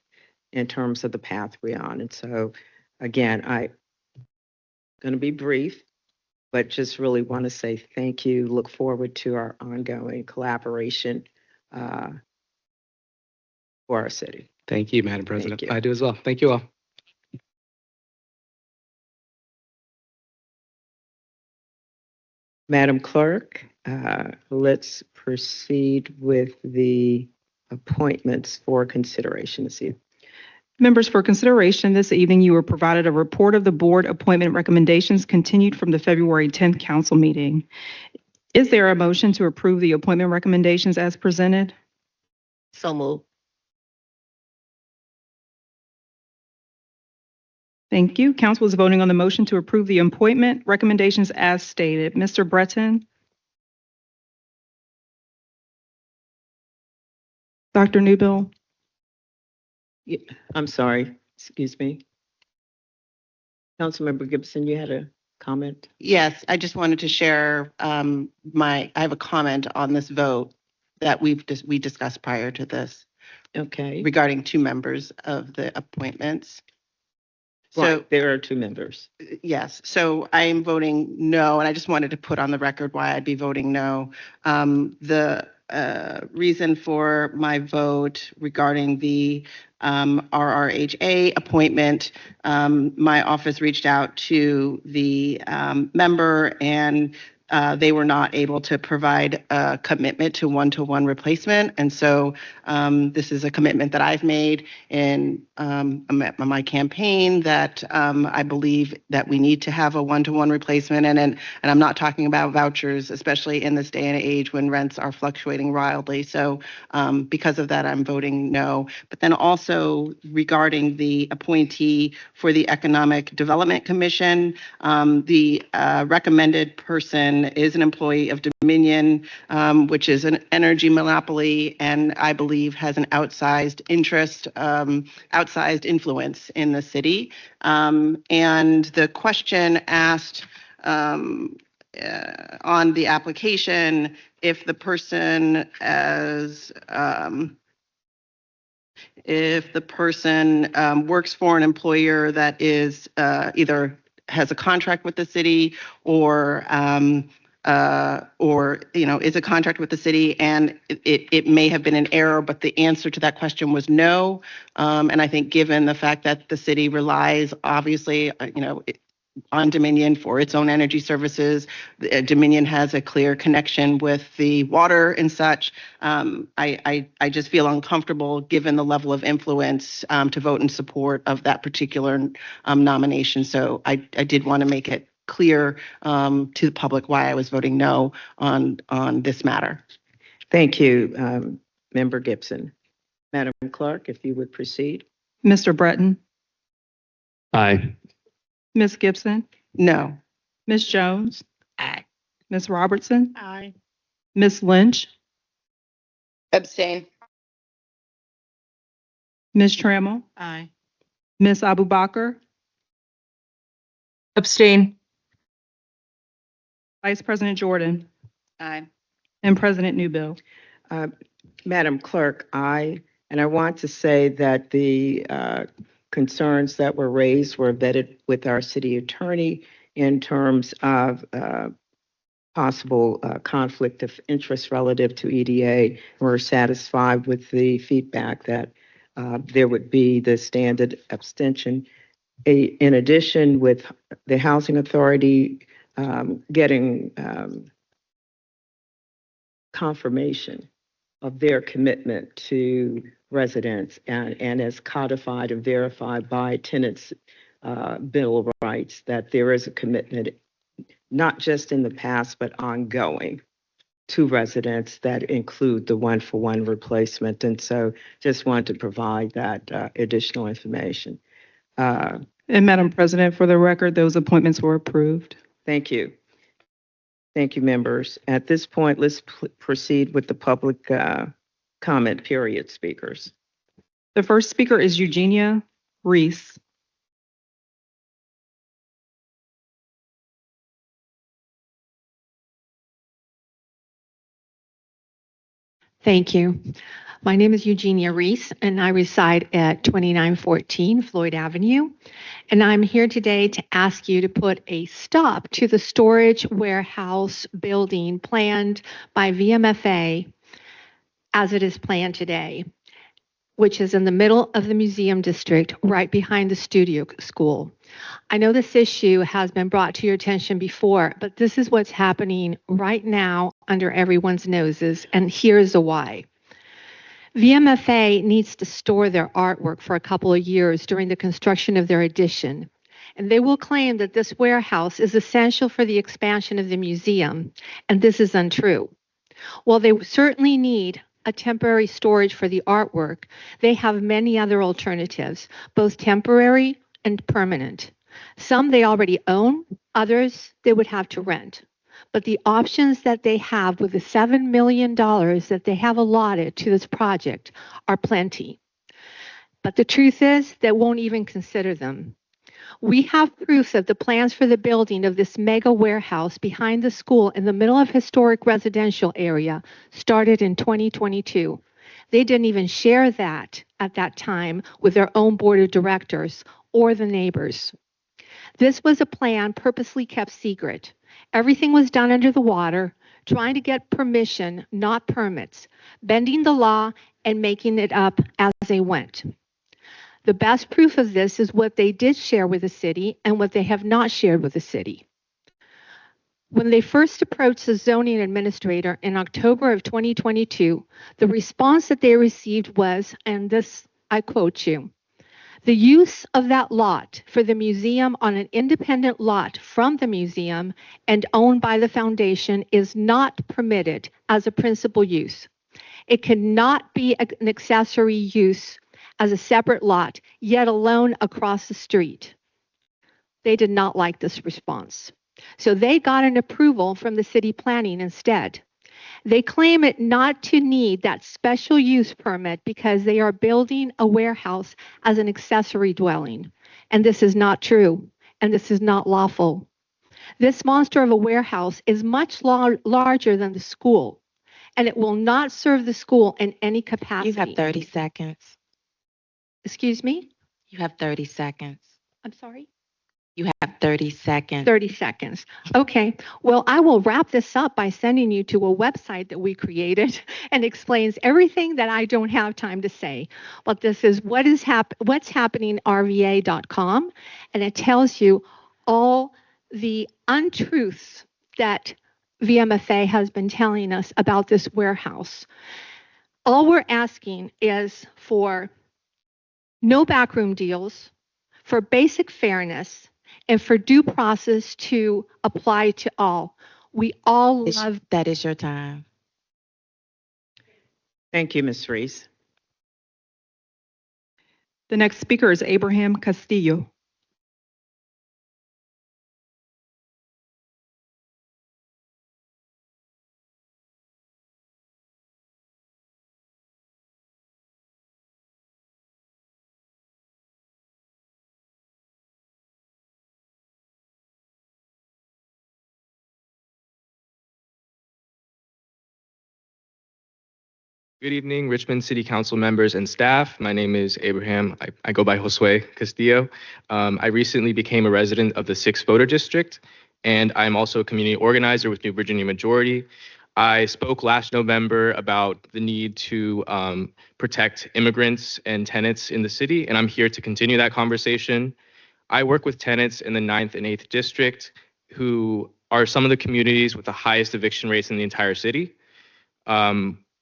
in terms of the path we're on. And so, again, I'm going to be brief, but just really want to say thank you. Look forward to our ongoing collaboration for our city. Thank you, Madam President. Thank you. I do as well. Thank you all. Madam Clerk, let's proceed with the appointments for consideration this evening. Members, for consideration this evening, you were provided a report of the board appointment recommendations continued from the February 10th council meeting. Is there a motion to approve the appointment recommendations as presented? So moved. Thank you. Council is voting on the motion to approve the appointment recommendations as stated. Mr. Breton? Dr. Newbill? I'm sorry, excuse me. Councilmember Gibson, you had a comment? Yes, I just wanted to share I have a comment on this vote that we discussed prior to this Okay. regarding two members of the appointments. So, Right, there are two members. yes, so I am voting no, and I just wanted to put on the record why I'd be voting no. The reason for my vote regarding the RRHA appointment, my office reached out to the member, and they were not able to provide a commitment to one-to-one replacement. And so this is a commitment that I've made in my campaign that I believe that we need to have a one-to-one replacement. And I'm not talking about vouchers, especially in this day and age when rents are fluctuating wildly. So because of that, I'm voting no. But then also regarding the appointee for the Economic Development Commission, the recommended person is an employee of Dominion, which is an energy monopoly, and I believe has an outsized interest, outsized influence in the city. And the question asked on the application, if the person works for an employer that is either has a contract with the city or is a contract with the city, and it may have been an error, but the answer to that question was no. And I think given the fact that the city relies, obviously, on Dominion for its own energy services, Dominion has a clear connection with the water and such. I just feel uncomfortable, given the level of influence, to vote in support of that particular nomination. So I did want to make it clear to the public why I was voting no on this matter. Thank you, Member Gibson. Madam Clerk, if you would proceed. Mr. Breton? Aye. Ms. Gibson? No. Ms. Jones? Aye. Ms. Robertson? Aye. Ms. Lynch? Abstain. Ms. Trammell? Aye. Ms. Abubakar? Abstain. Vice President Jordan? Aye. And President Newbill? Madam Clerk, and I want to say that the concerns that were raised were vetted with our city attorney in terms of possible conflict of interest relative to EDA. We're satisfied with the feedback that there would be the standard abstention. In addition, with the Housing Authority getting confirmation of their commitment to residents and as codified and verified by tenants' Bill of Rights, that there is a commitment, not just in the past, but ongoing to residents that include the one-for-one replacement. And so just wanted to provide that additional information. And Madam President, for the record, those appointments were approved. Thank you. Thank you, members. At this point, let's proceed with the public comment period speakers. The first speaker is Eugenia Reese. Thank you. My name is Eugenia Reese, and I reside at 2914 Floyd Avenue. And I'm here today to ask you to put a stop to the storage warehouse building planned by VMFA as it is planned today. which is in the middle of the museum district, right behind the studio school. I know this issue has been brought to your attention before, but this is what's happening right now under everyone's noses, and here's the why. VMFA needs to store their artwork for a couple of years during the construction of their addition, and they will claim that this warehouse is essential for the expansion of the museum, and this is untrue. While they certainly need a temporary storage for the artwork, they have many other alternatives, both temporary and permanent. Some they already own, others they would have to rent. But the options that they have with the $7 million that they have allotted to this project are plenty. But the truth is, they won't even consider them. We have proof that the plans for the building of this mega warehouse behind the school in the middle of historic residential area started in 2022. They didn't even share that at that time with their own board of directors or the neighbors. This was a plan purposely kept secret. Everything was done under the water, trying to get permission, not permits, bending the law and making it up as they went. The best proof of this is what they did share with the city and what they have not shared with the city. When they first approached the zoning administrator in October of 2022, the response that they received was, and this I quote you, "The use of that lot for the museum on an independent lot from the museum and owned by the foundation is not permitted as a principal use. It cannot be an accessory use as a separate lot, yet alone across the street." They did not like this response. So they got an approval from the city planning instead. They claim it not to need that special use permit because they are building a warehouse as an accessory dwelling. And this is not true, and this is not lawful. This monster of a warehouse is much larger than the school, and it will not serve the school in any capacity. You have 30 seconds. Excuse me? You have 30 seconds. I'm sorry? You have 30 seconds. 30 seconds. Okay. Well, I will wrap this up by sending you to a website that we created and explains everything that I don't have time to say. But this is what's happening rva.com, and it tells you all the untruths that VMFA has been telling us about this warehouse. All we're asking is for no backroom deals, for basic fairness, and for due process to apply to all. We all love. That is your time. Thank you, Ms. Reese. The next speaker is Abraham Castillo. Good evening, Richmond City Council members and staff. My name is Abraham. I go by Josue Castillo. I recently became a resident of the 6th Voter District, and I'm also a community organizer with New Virginia Majority. I spoke last November about the need to protect immigrants and tenants in the city, and I'm here to continue that conversation. I work with tenants in the 9th and 8th District, who are some of the communities with the highest eviction rates in the entire city.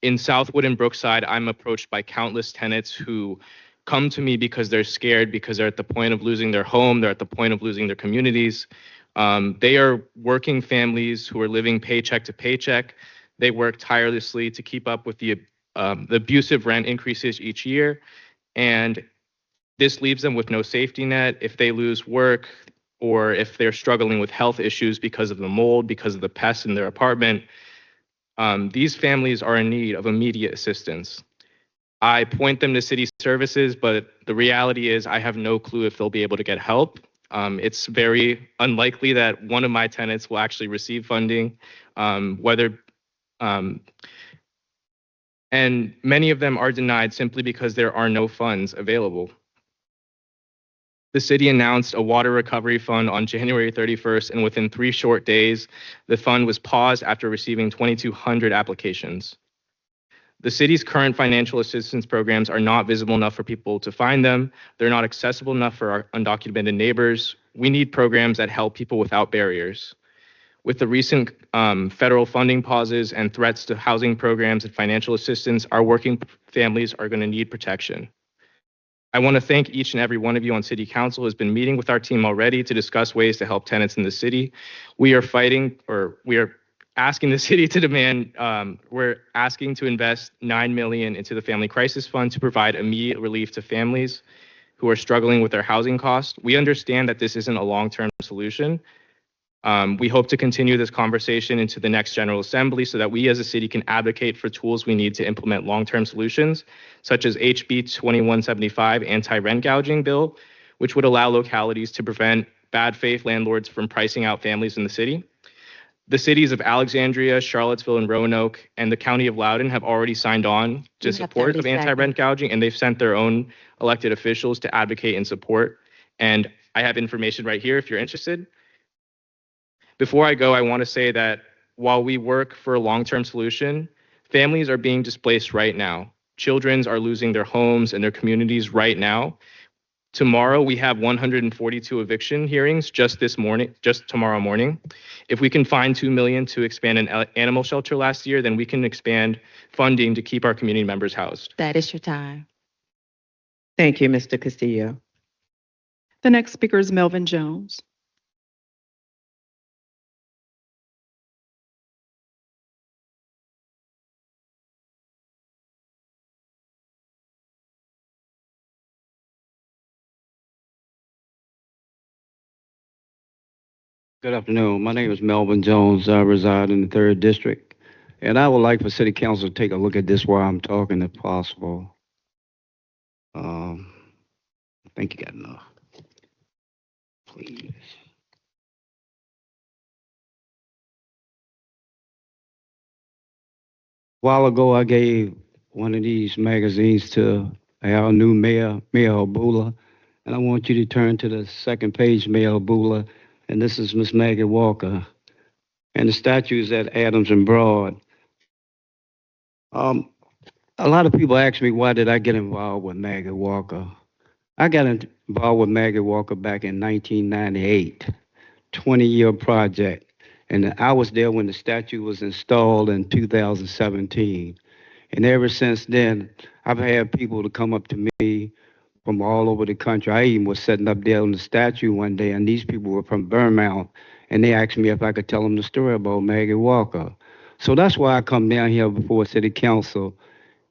In Southwood and Brookside, I'm approached by countless tenants who come to me because they're scared, because they're at the point of losing their home, they're at the point of losing their communities. They are working families who are living paycheck to paycheck. They work tirelessly to keep up with the abusive rent increases each year, and this leaves them with no safety net if they lose work or if they're struggling with health issues because of the mold, because of the pests in their apartment. These families are in need of immediate assistance. I point them to city services, but the reality is I have no clue if they'll be able to get help. It's very unlikely that one of my tenants will actually receive funding, and many of them are denied simply because there are no funds available. The city announced a water recovery fund on January 31st, and within 3 short days, the fund was paused after receiving 2,200 applications. The city's current financial assistance programs are not visible enough for people to find them. They're not accessible enough for our undocumented neighbors. We need programs that help people without barriers. With the recent federal funding pauses and threats to housing programs and financial assistance, our working families are going to need protection. I want to thank each and every one of you on City Council who has been meeting with our team already to discuss ways to help tenants in the city. We are asking the city to demand, we're asking to invest $9 million into the Family Crisis Fund to provide immediate relief to families who are struggling with their housing costs. We understand that this isn't a long-term solution. We hope to continue this conversation into the next General Assembly so that we as a city can advocate for tools we need to implement long-term solutions, such as HB 2175 anti-rent gouging bill, which would allow localities to prevent bad faith landlords from pricing out families in the city. The cities of Alexandria, Charlottesville, and Roanoke, and the county of Loudoun have already signed on to support of anti-rent gouging, and they've sent their own elected officials to advocate and support. And I have information right here if you're interested. Before I go, I want to say that while we work for a long-term solution, families are being displaced right now. Children are losing their homes and their communities right now. Tomorrow, we have 142 eviction hearings just tomorrow morning. If we can find $2 million to expand an animal shelter last year, then we can expand funding to keep our community members housed. That is your time. Thank you, Mr. Castillo. The next speaker is Melvin Jones. Good afternoon. My name is Melvin Jones. I reside in the 3rd District, and I would like for City Council to take a look at this while I'm talking, if possible. I think you got enough. Please. A while ago, I gave one of these magazines to our new mayor, Mayor Abula, and I want you to turn to the second page, Mayor Abula. And this is Miss Maggie Walker. And the statue is at Adams and Broad. A lot of people ask me, why did I get involved with Maggie Walker? I got involved with Maggie Walker back in 1998, 20-year project. And I was there when the statue was installed in 2017. And ever since then, I've had people to come up to me from all over the country. I even was sitting up there on the statue one day, and these people were from Vermont, and they asked me if I could tell them the story about Maggie Walker. So that's why I come down here before City Council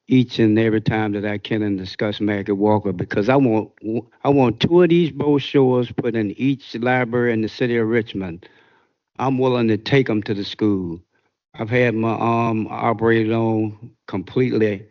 each and every time that I can and discuss Maggie Walker, because I want 2 of these brochures put in each library in the city of Richmond. I'm willing to take them to the school. I've had my arm operated on completely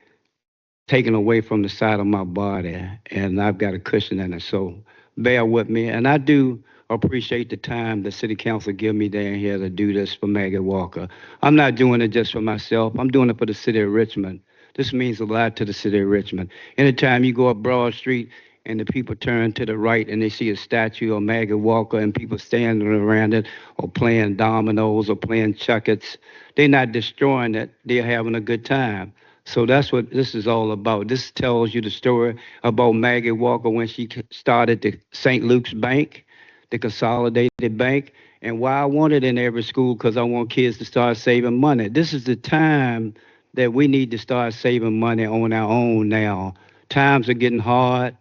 taken away from the side of my body, and I've got a cushion in it, so bear with me. And I do appreciate the time the City Council give me down here to do this for Maggie Walker. I'm not doing it just for myself. I'm doing it for the city of Richmond. This means a lot to the city of Richmond. Anytime you go up Broad Street and the people turn to the right and they see a statue of Maggie Walker and people standing around it or playing dominoes or playing checkers, they're not destroying it. They're having a good time. So that's what this is all about. This tells you the story about Maggie Walker when she started the St. Luke's Bank, the Consolidated Bank, and why I want it in every school, because I want kids to start saving money. This is the time that we need to start saving money on our own now. Times are getting hard,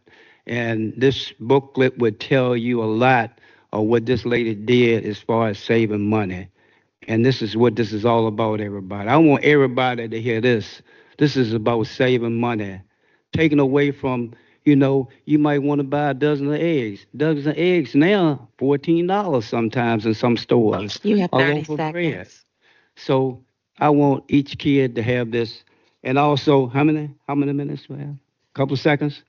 and this booklet would tell you a lot of what this lady did as far as saving money. And this is what this is all about, everybody. I want everybody to hear this. This is about saving money. Taking away from, you might want to buy a dozen of eggs. Dozens of eggs now, $14 sometimes in some stores. You have A 30 loaf of seconds. bread. So I want each kid to have this. And also, how many minutes do I have? A couple of seconds?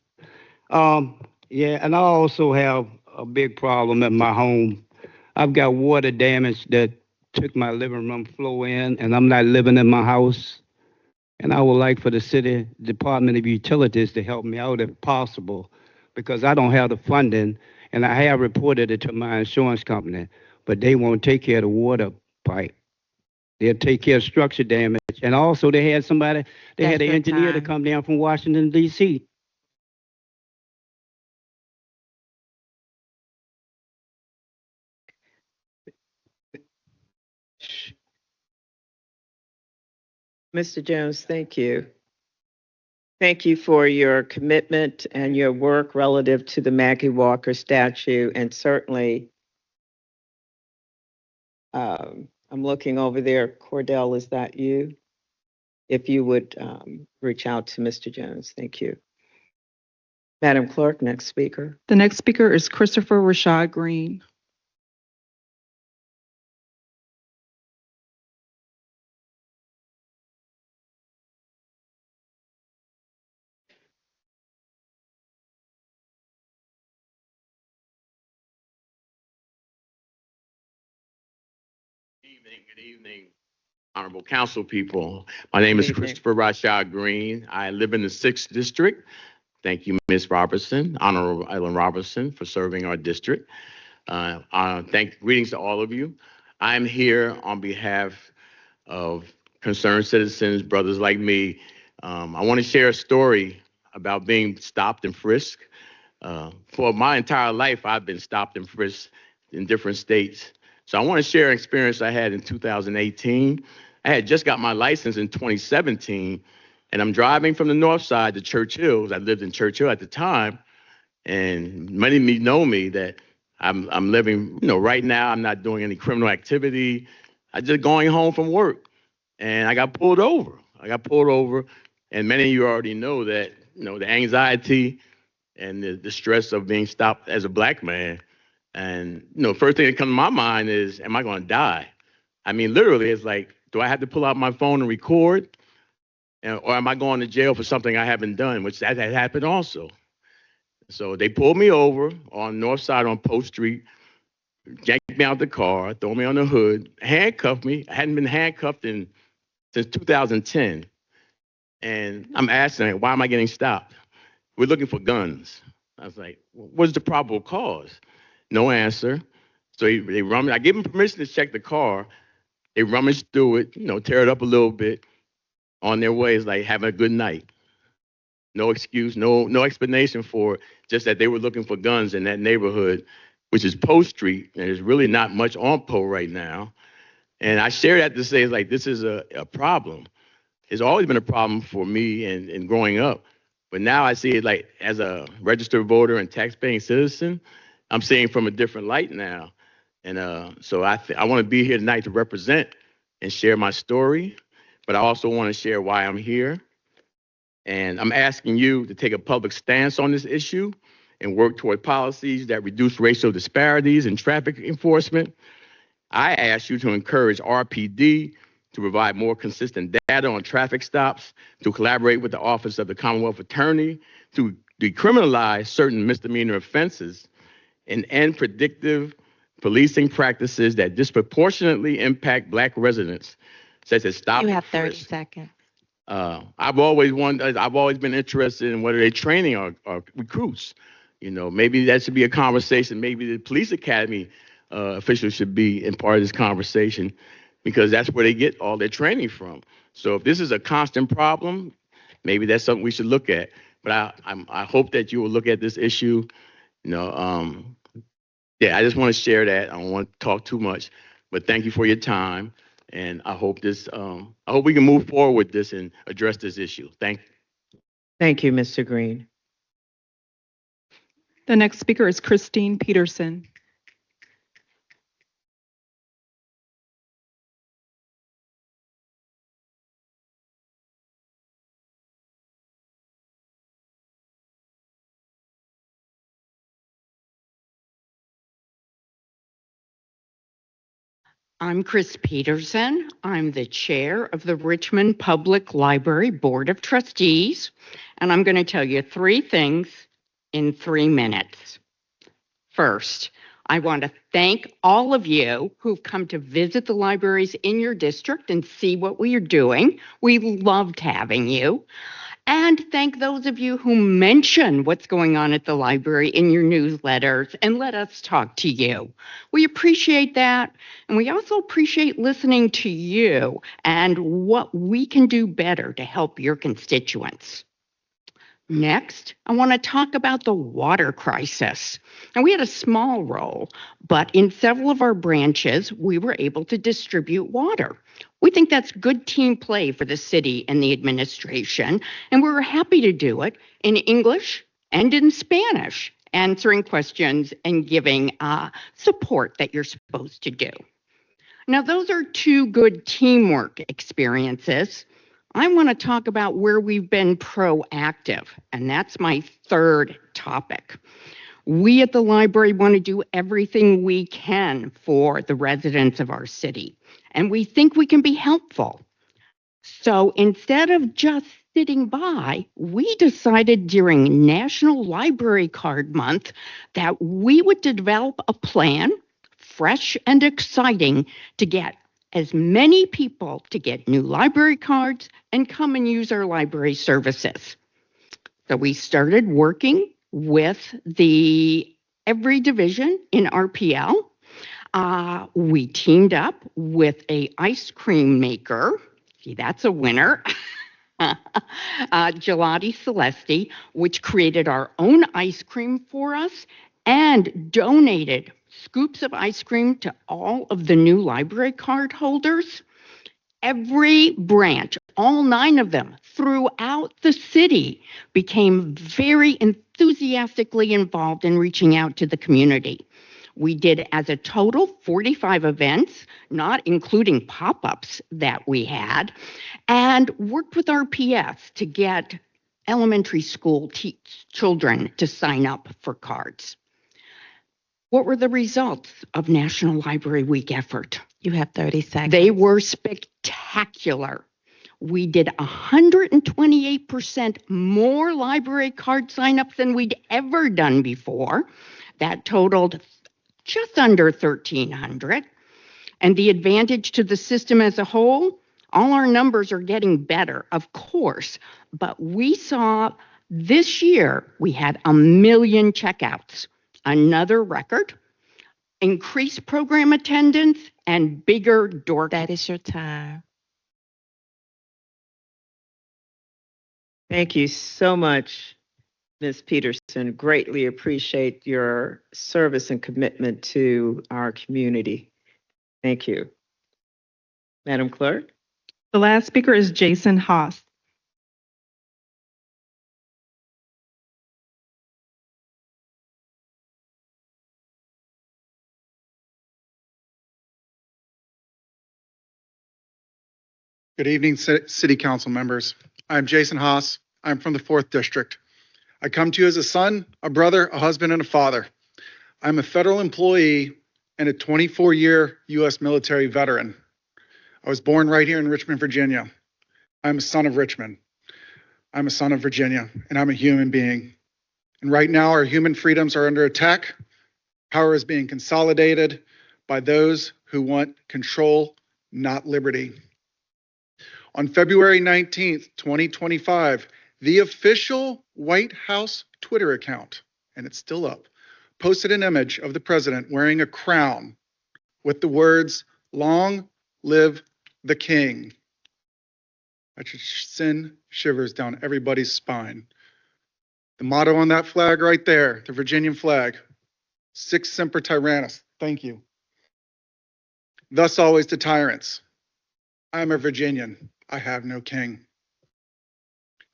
Yeah, and I also have a big problem at my home. I've got water damage that took my living room floor in, and I'm not living in my house. And I would like for the city Department of Utilities to help me out if possible, because I don't have the funding, and I have reported it to my insurance company, but they won't take care of the water pipe. They'll take care of structure damage. And also they had somebody, they had That's an your engineer to time. come down from Washington, D.C. Mr. Jones, thank you. Thank you for your commitment and your work relative to the Maggie Walker statue. And certainly, I'm looking over there. Cordell, is that you? If you would reach out to Mr. Jones. Thank you. Madam Clerk, next speaker. The next speaker is Christopher Rashad Green. Good evening, honorable council people. My name is Good evening. Christopher Rashad Green. I live in the 6th District. Thank you, Ms. Robertson, Honorable Ellen Robertson, for serving our district. Greetings to all of you. I'm here on behalf of concerned citizens, brothers like me. I want to share a story about being stopped and frisked. For my entire life, I've been stopped and frisked in different states. So I want to share an experience I had in 2018. I had just got my license in 2017, and I'm driving from the north side to Churchill. I lived in Churchill at the time, and many of you know me that I'm living, right now I'm not doing any criminal activity. I'm just going home from work, and I got pulled over. And many of you already know that, the anxiety and the stress of being stopped as a black man. And, first thing that comes to my mind is, am I going to die? I mean, literally, it's like, do I have to pull out my phone and record? Or am I going to jail for something I haven't done, which that had happened also. So they pulled me over on North Side on Post Street, yanked me out the car, throw me on the hood, handcuffed me. I hadn't been handcuffed since 2010. And I'm asking, why am I getting stopped? We're looking for guns. I was like, what's the probable cause? No answer. So they rummaged. I gave them permission to check the car. They rummaged through it, tear it up a little bit. On their way, it's like having a good night. No excuse, no explanation for it, just that they were looking for guns in that neighborhood, which is Post Street, and there's really not much on Poe right now. And I share that to say, it's like, this is a problem. It's always been a problem for me and growing up. But now I see it like as a registered voter and tax-paying citizen, I'm seeing from a different light now. And so I want to be here tonight to represent and share my story, but I also want to share why I'm here. And I'm asking you to take a public stance on this issue and work toward policies that reduce racial disparities in traffic enforcement. I ask you to encourage RPD to provide more consistent data on traffic stops, to collaborate with the Office of the Commonwealth Attorney, to decriminalize certain misdemeanor offenses, and end predictive policing practices that disproportionately impact Black residents, such as stop. You have 30 seconds. I've always been interested in whether they're training our recruits. Maybe that should be a conversation. Maybe the police academy officials should be in part of this conversation, because that's where they get all their training from. So if this is a constant problem, maybe that's something we should look at. But I hope that you will look at this issue. Yeah, I just want to share that. I don't want to talk too much, but thank you for your time. And I hope we can move forward with this and address this issue. Thank you. Thank you, Mr. Green. The next speaker is Christine Peterson. I'm Chris Peterson. I'm the chair of the Richmond Public Library Board of Trustees, and I'm going to tell you 3 things in 3 minutes. First, I want to thank all of you who've come to visit the libraries in your district and see what we are doing. We loved having you. And thank those of you who mention what's going on at the library in your newsletters and let us talk to you. We appreciate that. And we also appreciate listening to you and what we can do better to help your constituents. Next, I want to talk about the water crisis. And we had a small role, but in several of our branches, we were able to distribute water. We think that's good team play for the city and the administration, and we were happy to do it in English and in Spanish, answering questions and giving support that you're supposed to do. Now, those are two good teamwork experiences. I want to talk about where we've been proactive, and that's my third topic. We at the library want to do everything we can for the residents of our city, and we think we can be helpful. So instead of just sitting by, we decided during National Library Card Month that we would develop a plan, fresh and exciting, to get as many people to get new library cards and come and use our library services. So we started working with every division in RPL. We teamed up with a ice cream maker. See, that's a winner. Gelati Celesti, which created our own ice cream for us and donated scoops of ice cream to all of the new library card holders. Every branch, all 9 of them throughout the city, became very enthusiastically involved in reaching out to the community. We did, as a total, 45 events, not including pop-ups that we had, and worked with RPS to get elementary school children to sign up for cards. What were the results of National Library Week effort? You have 30 seconds. They were spectacular. We did 128% more library card signups than we'd ever done before. That totaled just under 1,300. And the advantage to the system as a whole, all our numbers are getting better, of course. But we saw this year, we had 1 million checkouts, another record, increased program attendance, and bigger door. That is your time. Thank you so much, Ms. Peterson. Greatly appreciate your service and commitment to our community. Thank you. Madam Clerk? The last speaker is Jason Haas. Good evening, City Council members. I'm Jason Haas. I'm from the 4th District. I come to you as a son, a brother, a husband, and a father. I'm a federal employee and a 24-year U.S. military veteran. I was born right here in Richmond, Virginia. I'm a son of Richmond. I'm a son of Virginia, and I'm a human being. And right now, our human freedoms are under attack. Power is being consolidated by those who want control, not liberty. On February 19th, 2025, the official White House Twitter account, and it's still up, posted an image of the president wearing a crown with the words, "Long live the king." That should send shivers down everybody's spine. The motto on that flag right there, the Virginian flag, Sic Semper Tyrannis. Thank you. Thus always to tyrants. I'm a Virginian. I have no king.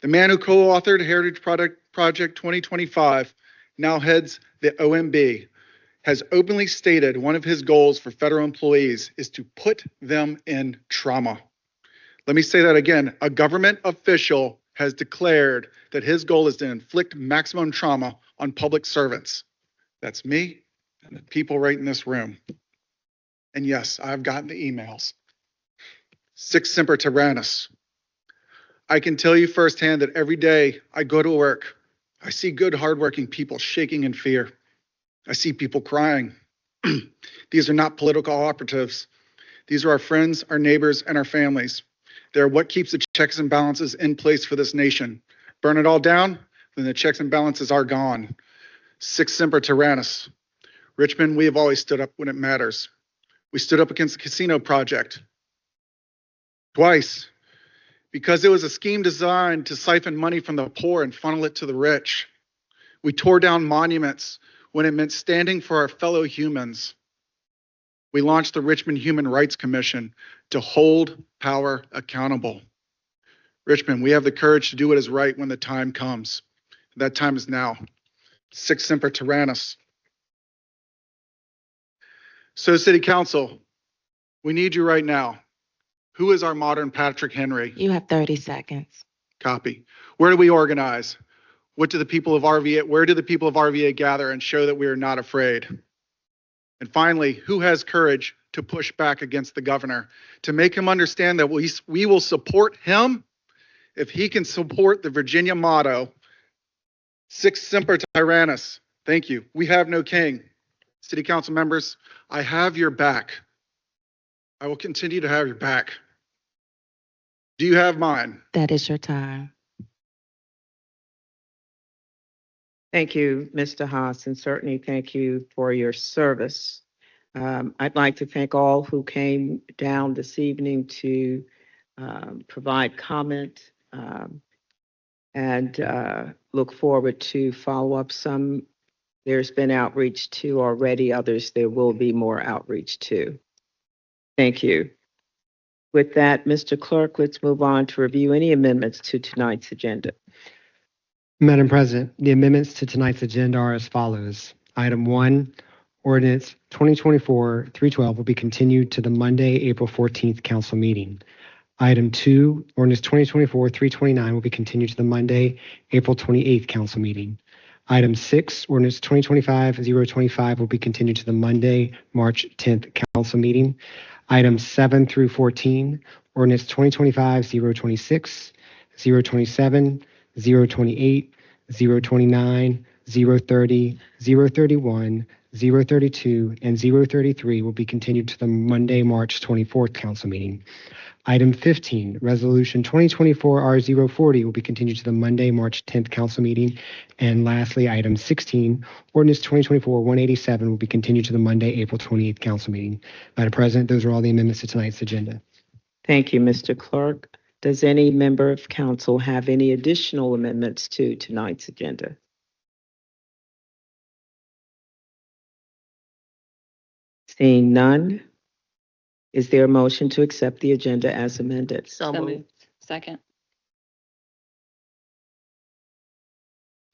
The man who co-authored Heritage Project 2025, now heads the OMB, has openly stated one of his goals for federal employees is to put them in trauma. Let me say that again. A government official has declared that his goal is to inflict maximum trauma on public servants. That's me and the people right in this room. And yes, I've gotten the emails. Sic Semper Tyrannis. I can tell you firsthand that every day I go to work, I see good, hardworking people shaking in fear. I see people crying. These are not political operatives. These are our friends, our neighbors, and our families. They're what keeps the checks and balances in place for this nation. Burn it all down, then the checks and balances are gone. Sic semper tyrannis. Richmond, we have always stood up when it matters. We stood up against the casino project. Twice. Because it was a scheme designed to siphon money from the poor and funnel it to the rich. We tore down monuments when it meant standing for our fellow humans. We launched the Richmond Human Rights Commission to hold power accountable. Richmond, we have the courage to do what is right when the time comes. That time is now. Sic semper tyrannis. So, City Council, we need you right now. Who is our modern Patrick Henry? You have 30 seconds. Copy. Where do we organize? Where do the people of RVA gather and show that we are not afraid? And finally, who has courage to push back against the governor, to make him understand that we will support him if he can support the Virginia motto, Sic semper tyrannis. Thank you. We have no king. City Council members, I have your back. I will continue to have your back. Do you have mine? That is your time. Thank you, Mr. Haas, and certainly thank you for your service. I'd like to thank all who came down this evening to provide comment and look forward to follow up. Some there's been outreach to already, others there will be more outreach to. Thank you. With that, Mr. Clerk, let's move on to review any amendments to tonight's agenda. Madam President, the amendments to tonight's agenda are as follows. Item 1, Ordinance 2024-312 will be continued to the Monday, April 14th Council meeting. Item 2, Ordinance 2024-329 will be continued to the Monday, April 28th Council meeting. Item 6, Ordinance 2025-025 will be continued to the Monday, March 10th Council meeting. Items 7 through 14, Ordinance 2025-026, 027, 028, 029, 030, 031, 032, and 033 will be continued to the Monday, March 24th Council meeting. Item 15, Resolution 2024-R040 will be continued to the Monday, March 10th Council meeting. And lastly, Item 16, Ordinance 2024-187 will be continued to the Monday, April 28th Council meeting. Madam President, those are all the amendments to tonight's agenda. Thank you, Mr. Clerk. Does any member of council have any additional amendments to tonight's agenda? Seeing none, is there a motion to accept the agenda as amended? So moved. Second.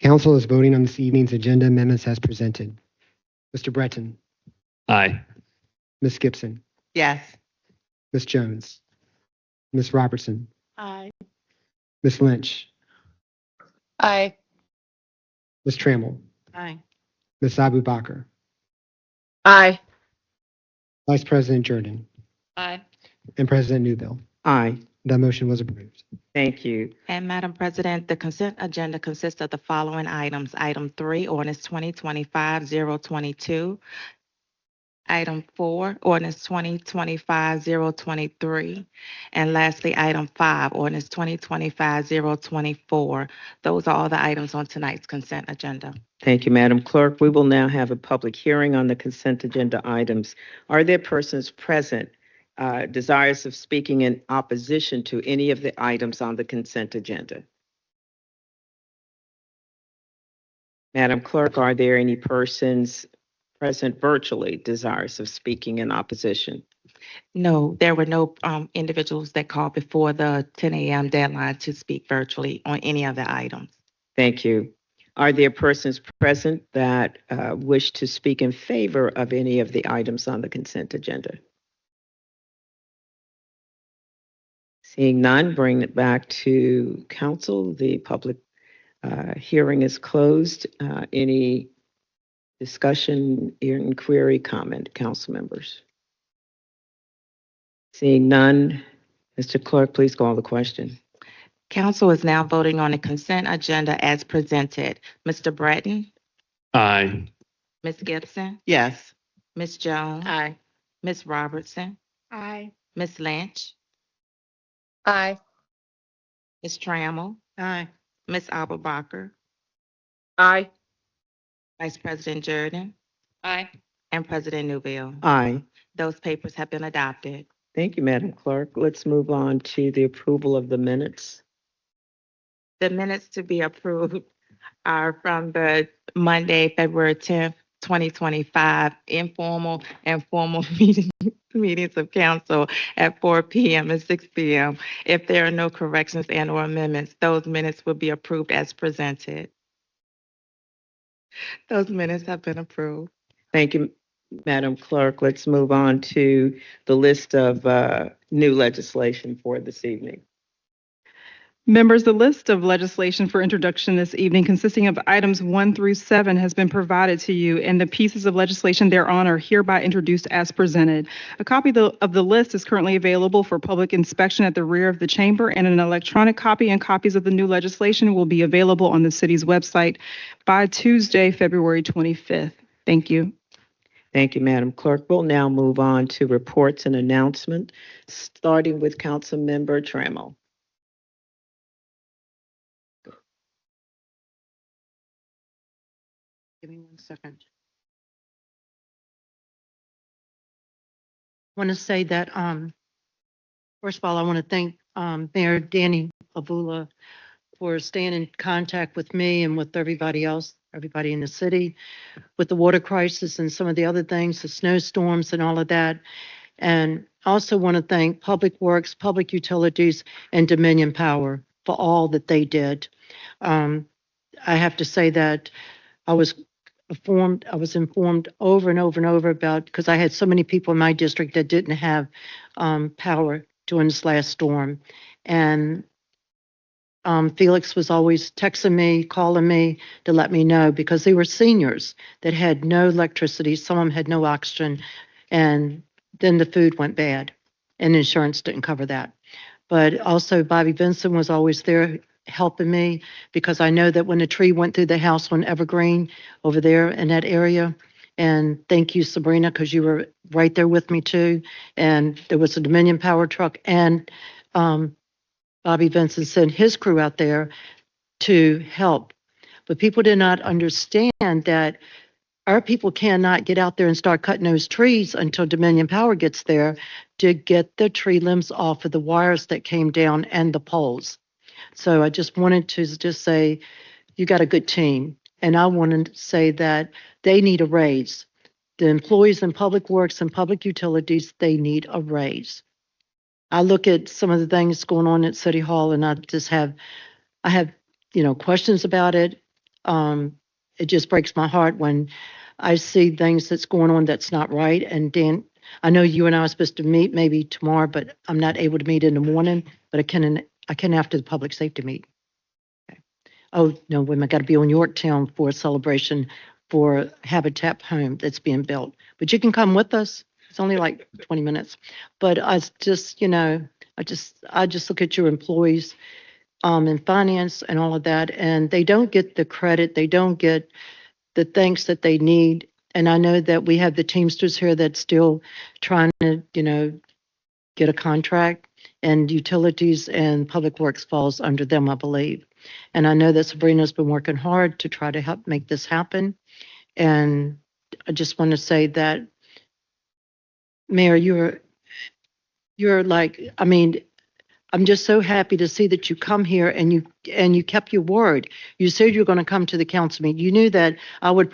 Council is voting on this evening's agenda amendments as presented. Mr. Breton, Aye. Ms. Gibson, Yes. Ms. Jones, Ms. Robertson, Aye. Ms. Lynch, Aye. Ms. Trammell, Aye. Ms. Abu Bakr, Aye. Vice President Jordan, Aye. and President Newbill. Aye. That motion was approved. Thank you. And Madam President, the consent agenda consists of the following items. Item 3, Ordinance 2025-022. Item 4, Ordinance 2025-023. And lastly, Item 5, Ordinance 2025-024. Those are all the items on tonight's consent agenda. Thank you, Madam Clerk. We will now have a public hearing on the consent agenda items. Are there persons present desirous of speaking in opposition to any of the items on the consent agenda? Madam Clerk, are there any persons present virtually desirous of speaking in opposition? No, there were no individuals that called before the 10 a.m. deadline to speak virtually on any of the items. Thank you. Are there persons present that wish to speak in favor of any of the items on the consent agenda? Seeing none, bring it back to council. The public hearing is closed. Any discussion, inquiry, comment, council members? Seeing none, Mr. Clerk, please call the question. Council is now voting on the consent agenda as presented. Mr. Breton? Aye. Ms. Gibson? Yes. Ms. Jones? Aye. Ms. Robertson? Aye. Ms. Lynch? Aye. Ms. Trammell? Aye. Ms. Abubakar, Aye. Vice President Jordan, Aye. and President Newbill. Aye. Those papers have been adopted. Thank you, Madam Clerk. Let's move on to the approval of the minutes. The minutes to be approved are from the Monday, February 10th, 2025 informal and formal meetings of council at 4 p.m. and 6 p.m. If there are no corrections and/or amendments, those minutes will be approved as presented. Those minutes have been approved. Thank you, Madam Clerk. Let's move on to the list of new legislation for this evening. Members, the list of legislation for introduction this evening, consisting of items 1 through 7, has been provided to you, and the pieces of legislation thereon are hereby introduced as presented. A copy of the list is currently available for public inspection at the rear of the chamber, and an electronic copy and copies of the new legislation will be available on the city's website by Tuesday, February 25th. Thank you. Thank you, Madam Clerk. We'll now move on to reports and announcements, starting with Councilmember Trammell. Give me 1 second. I want to say that, first of all, I want to thank Mayor Danny Abula for staying in contact with me and with everybody else, everybody in the city, with the water crisis and some of the other things, the snowstorms and all of that. And also want to thank Public Works, Public Utilities, and Dominion Power for all that they did. I have to say that I was informed over and over and over about, because I had so many people in my district that didn't have power during this last storm. And Felix was always texting me, calling me to let me know, because they were seniors that had no electricity. Some of them had no oxygen. And then the food went bad and insurance didn't cover that. But also Bobby Vincent was always there helping me, because I know that when the tree went through the house on Evergreen over there in that area, and thank you, Sabrina, because you were right there with me too. And there was a Dominion Power truck, and Bobby Vincent sent his crew out there to help. But people did not understand that our people cannot get out there and start cutting those trees until Dominion Power gets there to get the tree limbs off of the wires that came down and the poles. So I just wanted to just say, you got a good team. And I wanted to say that they need a raise. The employees in Public Works and Public Utilities, they need a raise. I look at some of the things going on at City Hall, and I have, questions about it. It just breaks my heart when I see things that's going on that's not right. And Dan, I know you and I are supposed to meet maybe tomorrow, but I'm not able to meet in the morning, but I can after the public safety meet. Okay. Oh, no, I got to be on Yorktown for a celebration for Habitat Home that's being built. But you can come with us. It's only like 20 minutes. But I just, I just look at your employees in finance and all of that, and they don't get the credit. They don't get the thanks that they need. And I know that we have the Teamsters here that's still trying to, get a contract, and utilities and Public Works falls under them, I believe. And I know that Sabrina's been working hard to try to help make this happen. And I just want to say that, Mayor, you're like, I'm just so happy to see that you come here and you kept your word. You said you were going to come to the council meeting. You knew that I would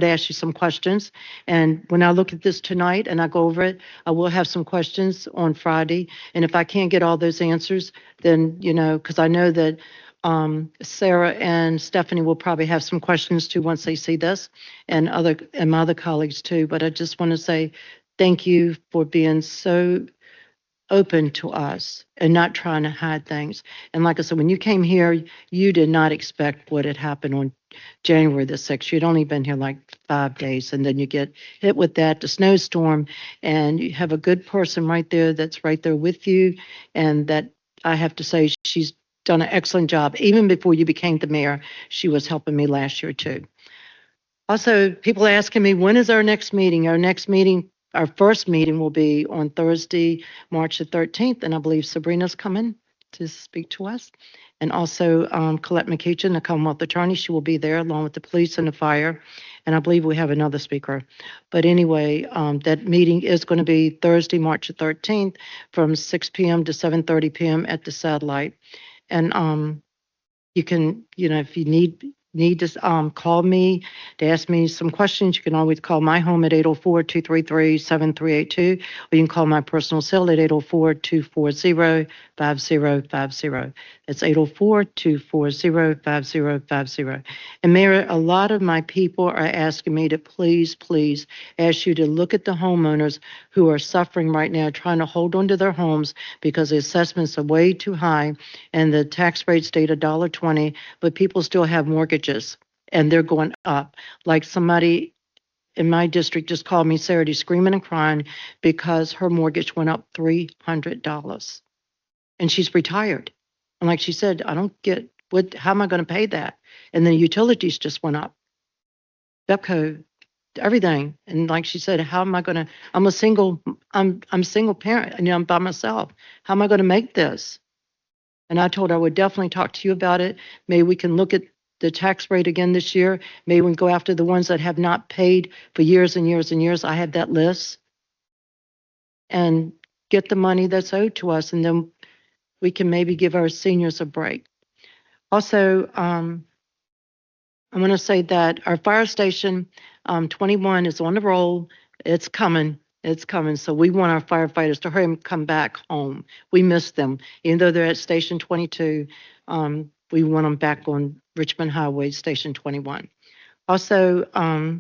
ask you some questions. And when I look at this tonight and I go over it, I will have some questions on Friday. And if I can't get all those answers, then, because I know that Sarah and Stephanie will probably have some questions too once they see this, and my other colleagues too. But I just want to say thank you for being so open to us and not trying to hide things. And like I said, when you came here, you did not expect what had happened on January the 6th. You'd only been here like 5 days, and then you get hit with the snowstorm, and you have a good person right there that's right there with you. And that, I have to say, she's done an excellent job. Even before you became the mayor, she was helping me last year too. Also, people are asking me, when is our next meeting? Our first meeting will be on Thursday, March the 13th, and I believe Sabrina's coming to speak to us. And also Colette McEachin, the Commonwealth Attorney. She will be there along with the police and the fire. And I believe we have another speaker. But anyway, that meeting is going to be Thursday, March the 13th from 6 p.m. to 7:30 p.m. at the Satellite. And you can, if you need to call me to ask me some questions, you can always call my home at 804-233-7382, or you can call my personal cell at 804-240-5050. That's 804-240-5050. And Mayor, a lot of my people are asking me to please ask you to look at the homeowners who are suffering right now, trying to hold on to their homes because the assessments are way too high and the tax rate stayed $1.20, but people still have mortgages and they're going up. Like somebody in my district just called me Saturday screaming and crying because her mortgage went up $300 and she's retired. And like she said, I don't get how am I going to pay that? And the utilities just went up. BEPCO, everything. And like she said, how am I going to, I'm single parent, and I'm by myself. How am I going to make this? And I told her I would definitely talk to you about it. Maybe we can look at the tax rate again this year. Maybe we can go after the ones that have not paid for years and years and years. I have that list. And get the money that's owed to us, and then we can maybe give our seniors a break. Also, I want to say that our fire station 21 is on the roll. It's coming. It's coming. So we want our firefighters to hurry and come back home. We miss them. Even though they're at Station 22, we want them back on Richmond Highway, Station 21. Also, I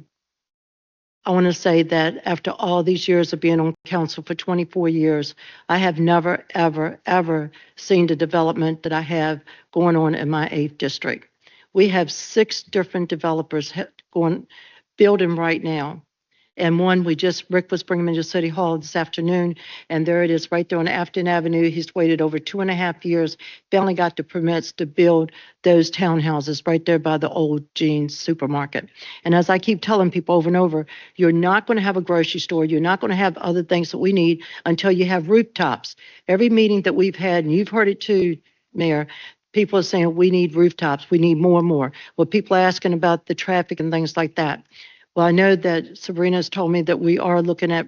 want to say that after all these years of being on council for 24 years, I have never, ever, ever seen the development that I have going on in my 8th district. We have 6 different developers building right now. And one, Rick was bringing him into City Hall this afternoon, and there it is right there on Afton Avenue. He's waited over 2.5 years, finally got the permits to build those townhouses right there by the old Jeans supermarket. And as I keep telling people over and over, you're not going to have a grocery store. You're not going to have other things that we need until you have rooftops. Every meeting that we've had, and you've heard it too, Mayor, people are saying we need rooftops. We need more and more. Well, people are asking about the traffic and things like that. Well, I know that Sabrina's told me that we are looking at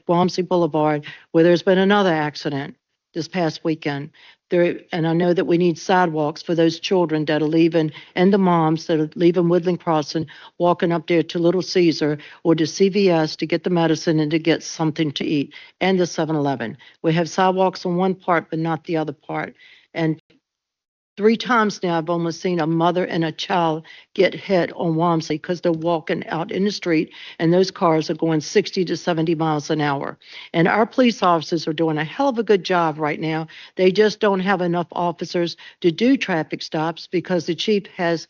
Walmsley Boulevard, where there's been another accident this past weekend. And I know that we need sidewalks for those children that are leaving, and the moms that are leaving Woodland Crossing, walking up there to Little Caesar or to CVS to get the medicine and to get something to eat, and the 7-Eleven. We have sidewalks on one part, but not the other part. And 3 times now, I've almost seen a mother and a child get hit on Walmsley because they're walking out in the street and those cars are going 60 to 70 miles an hour. And our police officers are doing a hell of a good job right now. They just don't have enough officers to do traffic stops because the chief has,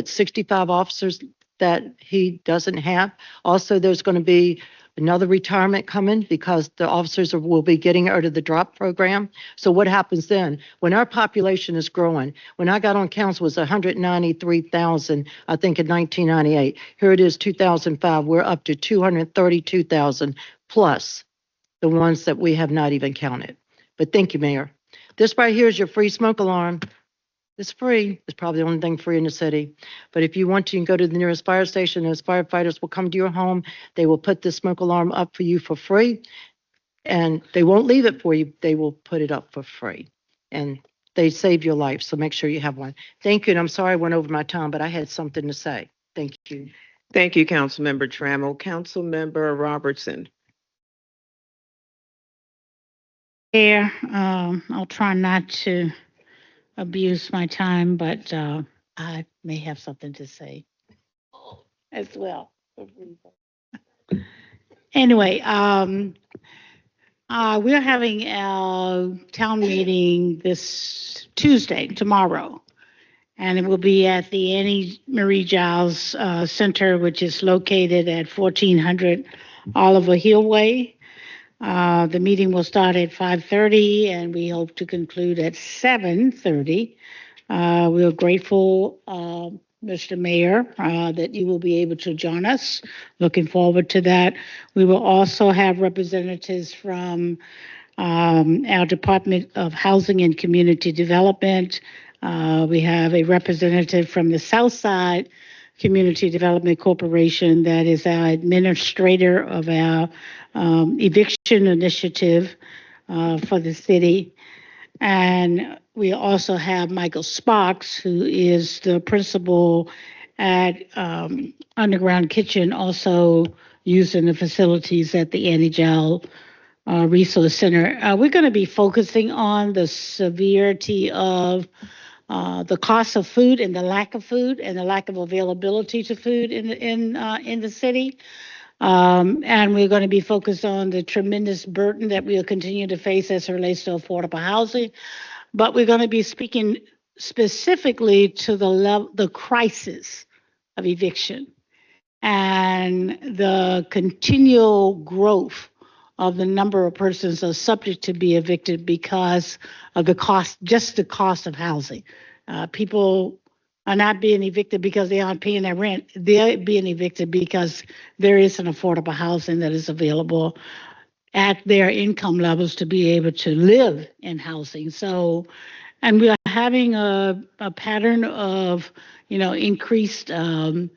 65 officers that he doesn't have. Also, there's going to be another retirement coming because the officers will be getting out of the drop program. So what happens then? When our population is growing, when I got on council, it was 193,000, I think in 1998. Here it is, 2005. We're up to 232,000 plus the ones that we have not even counted. But thank you, Mayor. This right here is your free smoke alarm. It's free. It's probably the only thing free in the city. But if you want to, you can go to the nearest fire station. Those firefighters will come to your home. They will put the smoke alarm up for you for free. And they won't leave it for you. They will put it up for free. And they save your life. So make sure you have one. Thank you. And I'm sorry I went over my time, but I had something to say. Thank you. Thank you, Councilmember Trammell. Councilmember Robertson. Here, I'll try not to abuse my time, but I may have something to say as well. Anyway, we're having a town meeting this Tuesday, tomorrow, and it will be at the Annie Marie Giles Center, which is located at 1400 Oliver Hill Way. The meeting will start at 5:30 and we hope to conclude at 7:30. We're grateful, Mr. Mayor, that you will be able to join us. Looking forward to that. We will also have representatives from our Department of Housing and Community Development. We have a representative from the Southside Community Development Corporation that is our administrator of our eviction initiative for the city. And we also have Michael Sparks, who is the principal at Underground Kitchen, also using the facilities at the Annie-Jowell Resource Center. We're going to be focusing on the severity of the cost of food and the lack of food and the lack of availability to food in the city. And we're going to be focused on the tremendous burden that we'll continue to face as it relates to affordable housing. But we're going to be speaking specifically to the crisis of eviction and the continual growth of the number of persons that are subject to be evicted because of the cost, just the cost of housing. People are not being evicted because they aren't paying their rent. They're being evicted because there isn't affordable housing that is available at their income levels to be able to live in housing. So, and we are having a pattern of, increased the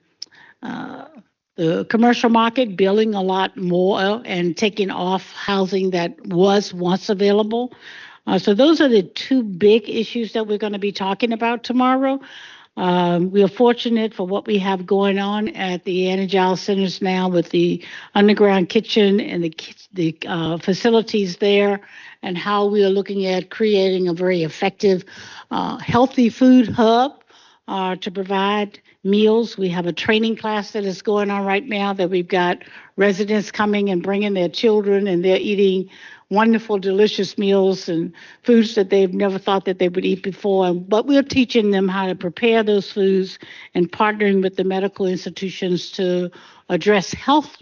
commercial market building a lot more and taking off housing that was once available. So those are the two big issues that we're going to be talking about tomorrow. We are fortunate for what we have going on at the Annie-Jowell Centers now with the underground kitchen and the facilities there, and how we are looking at creating a very effective, healthy food hub to provide meals. We have a training class that is going on right now that we've got residents coming and bringing their children, and they're eating wonderful, delicious meals and foods that they've never thought that they would eat before. But we're teaching them how to prepare those foods and partnering with the medical institutions to address health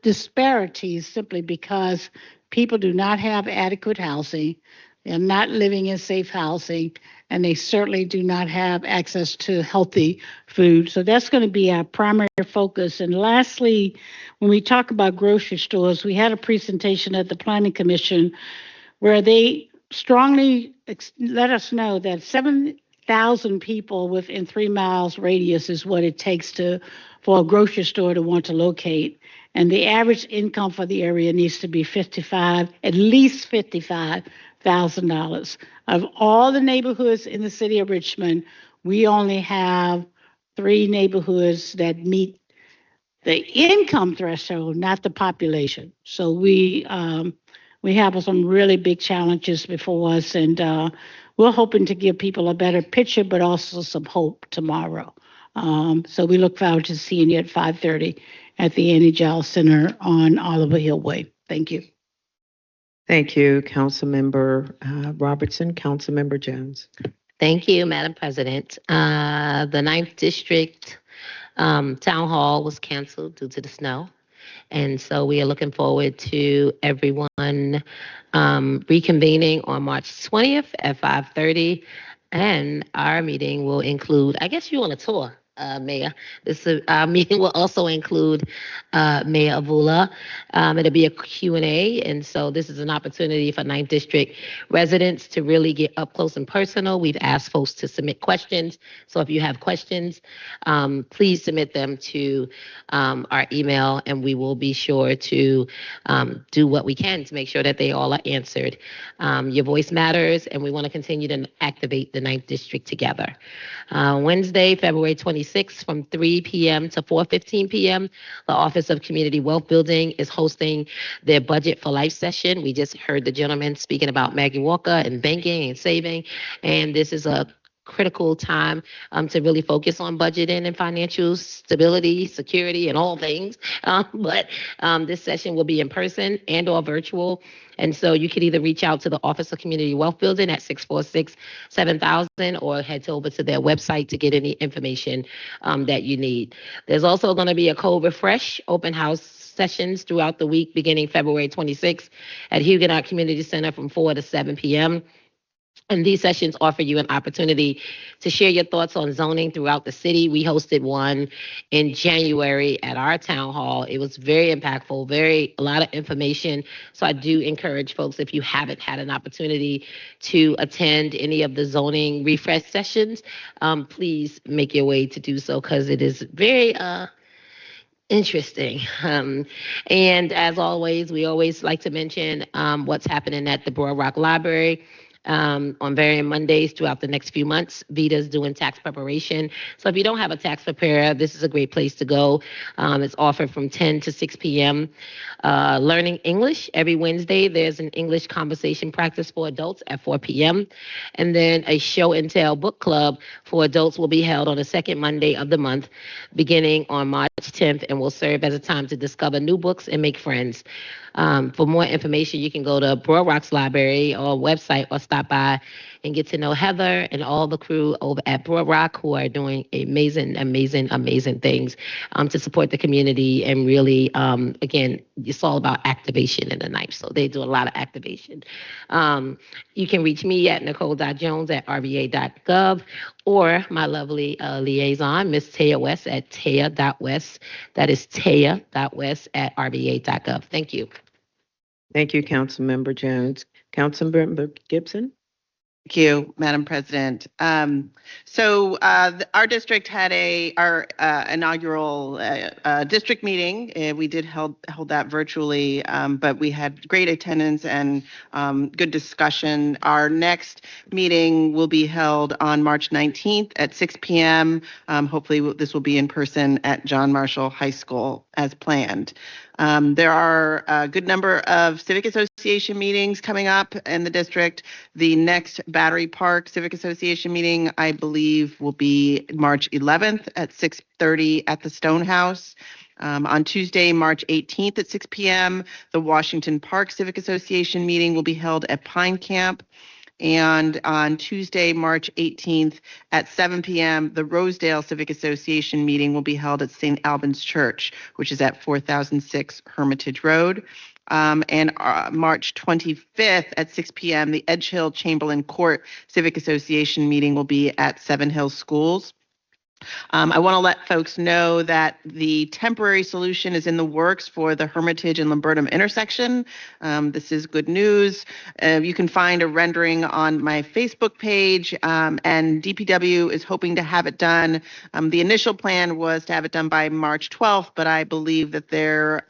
disparities simply because people do not have adequate housing. They're not living in safe housing, and they certainly do not have access to healthy food. So that's going to be our primary focus. And lastly, when we talk about grocery stores, we had a presentation at the Planning Commission where they strongly let us know that 7,000 people within 3 miles radius is what it takes for a grocery store to want to locate. And the average income for the area needs to be at least $55,000. Of all the neighborhoods in the city of Richmond, we only have 3 neighborhoods that meet the income threshold, not the population. So we have some really big challenges before us, and we're hoping to give people a better picture, but also some hope tomorrow. So we look forward to seeing you at 5:30 at the Annie-Jowell Center on Oliver Hill Way. Thank you. Thank you, Councilmember Robertson. Councilmember Jones. Thank you, Madam President. The 9th District Town Hall was canceled due to the snow. And so we are looking forward to everyone reconvening on March 20th at 5:30. And our meeting will include, I guess you on a tour, Mayor. Our meeting will also include Mayor Avula. It'll be a Q&A, and so this is an opportunity for 9th District residents to really get up close and personal. We've asked folks to submit questions, so if you have questions, please submit them to our email, and we will be sure to do what we can to make sure that they all are answered. Your voice matters, and we want to continue to activate the 9th District together. Wednesday, February 26th from 3 p.m. to 4:15 p.m., the Office of Community Wealth Building is hosting their Budget for Life session. We just heard the gentleman speaking about Maggie Walker and banking and saving, and this is a critical time to really focus on budgeting and financial stability, security, and all things. But this session will be in person and or virtual. And so you can either reach out to the Office of Community Wealth Building at 646-7000 or head over to their website to get any information that you need. There's also going to be a Code Refresh open house sessions throughout the week beginning February 26th at Huguenot Community Center from 4 to 7 p.m. And these sessions offer you an opportunity to share your thoughts on zoning throughout the city. We hosted one in January at our town hall. It was very impactful, a lot of information. So I do encourage folks, if you haven't had an opportunity to attend any of the zoning refresh sessions, please make your way to do so, because it is very interesting. And as always, we always like to mention what's happening at the Broad Rock Library. On varying Mondays throughout the next few months. Vita's doing tax preparation. So if you don't have a tax preparer, this is a great place to go. It's offered from 10 to 6 p.m. Learning English every Wednesday. There's an English conversation practice for adults at 4 p.m. And then a show and tell book club for adults will be held on the second Monday of the month, beginning on March 10th, and will serve as a time to discover new books and make friends. For more information, you can go to Broad Rock's library or website, or stop by and get to know Heather and all the crew over at Broad Rock, who are doing amazing things to support the community. And really, again, it's all about activation in the night. So they do a lot of activation. You can reach me at nicole.jones@rva.gov, or my lovely liaison, Miss Taya West, at taya.west. That is taya.west@rva.gov. Thank you. Thank you, Councilmember Jones. Councilmember Gibson? Thank you, Madam President. Our district had our inaugural district meeting. We did hold that virtually, but we had great attendance and good discussion. Our next meeting will be held on March 19th at 6 p.m. Hopefully this will be in person at John Marshall High School as planned. There are a good number of Civic Association meetings coming up in the district. The next Battery Park Civic Association meeting, I believe, will be March 11th at 6:30 at the Stonehouse. On Tuesday, March 18th at 6 p.m., the Washington Park Civic Association meeting will be held at Pine Camp. And on Tuesday, March 18th at 7 p.m., the Rosedale Civic Association meeting will be held at St. Albans Church, which is at 4006 Hermitage Road. And March 25th at 6 p.m., the Edge Hill Chamberlain Court Civic Association meeting will be at Seven Hills Schools. I want to let folks know that the temporary solution is in the works for the Hermitage and Lambertum intersection. This is good news. You can find a rendering on my Facebook page, and DPW is hoping to have it done. The initial plan was to have it done by March 12th, but I believe that there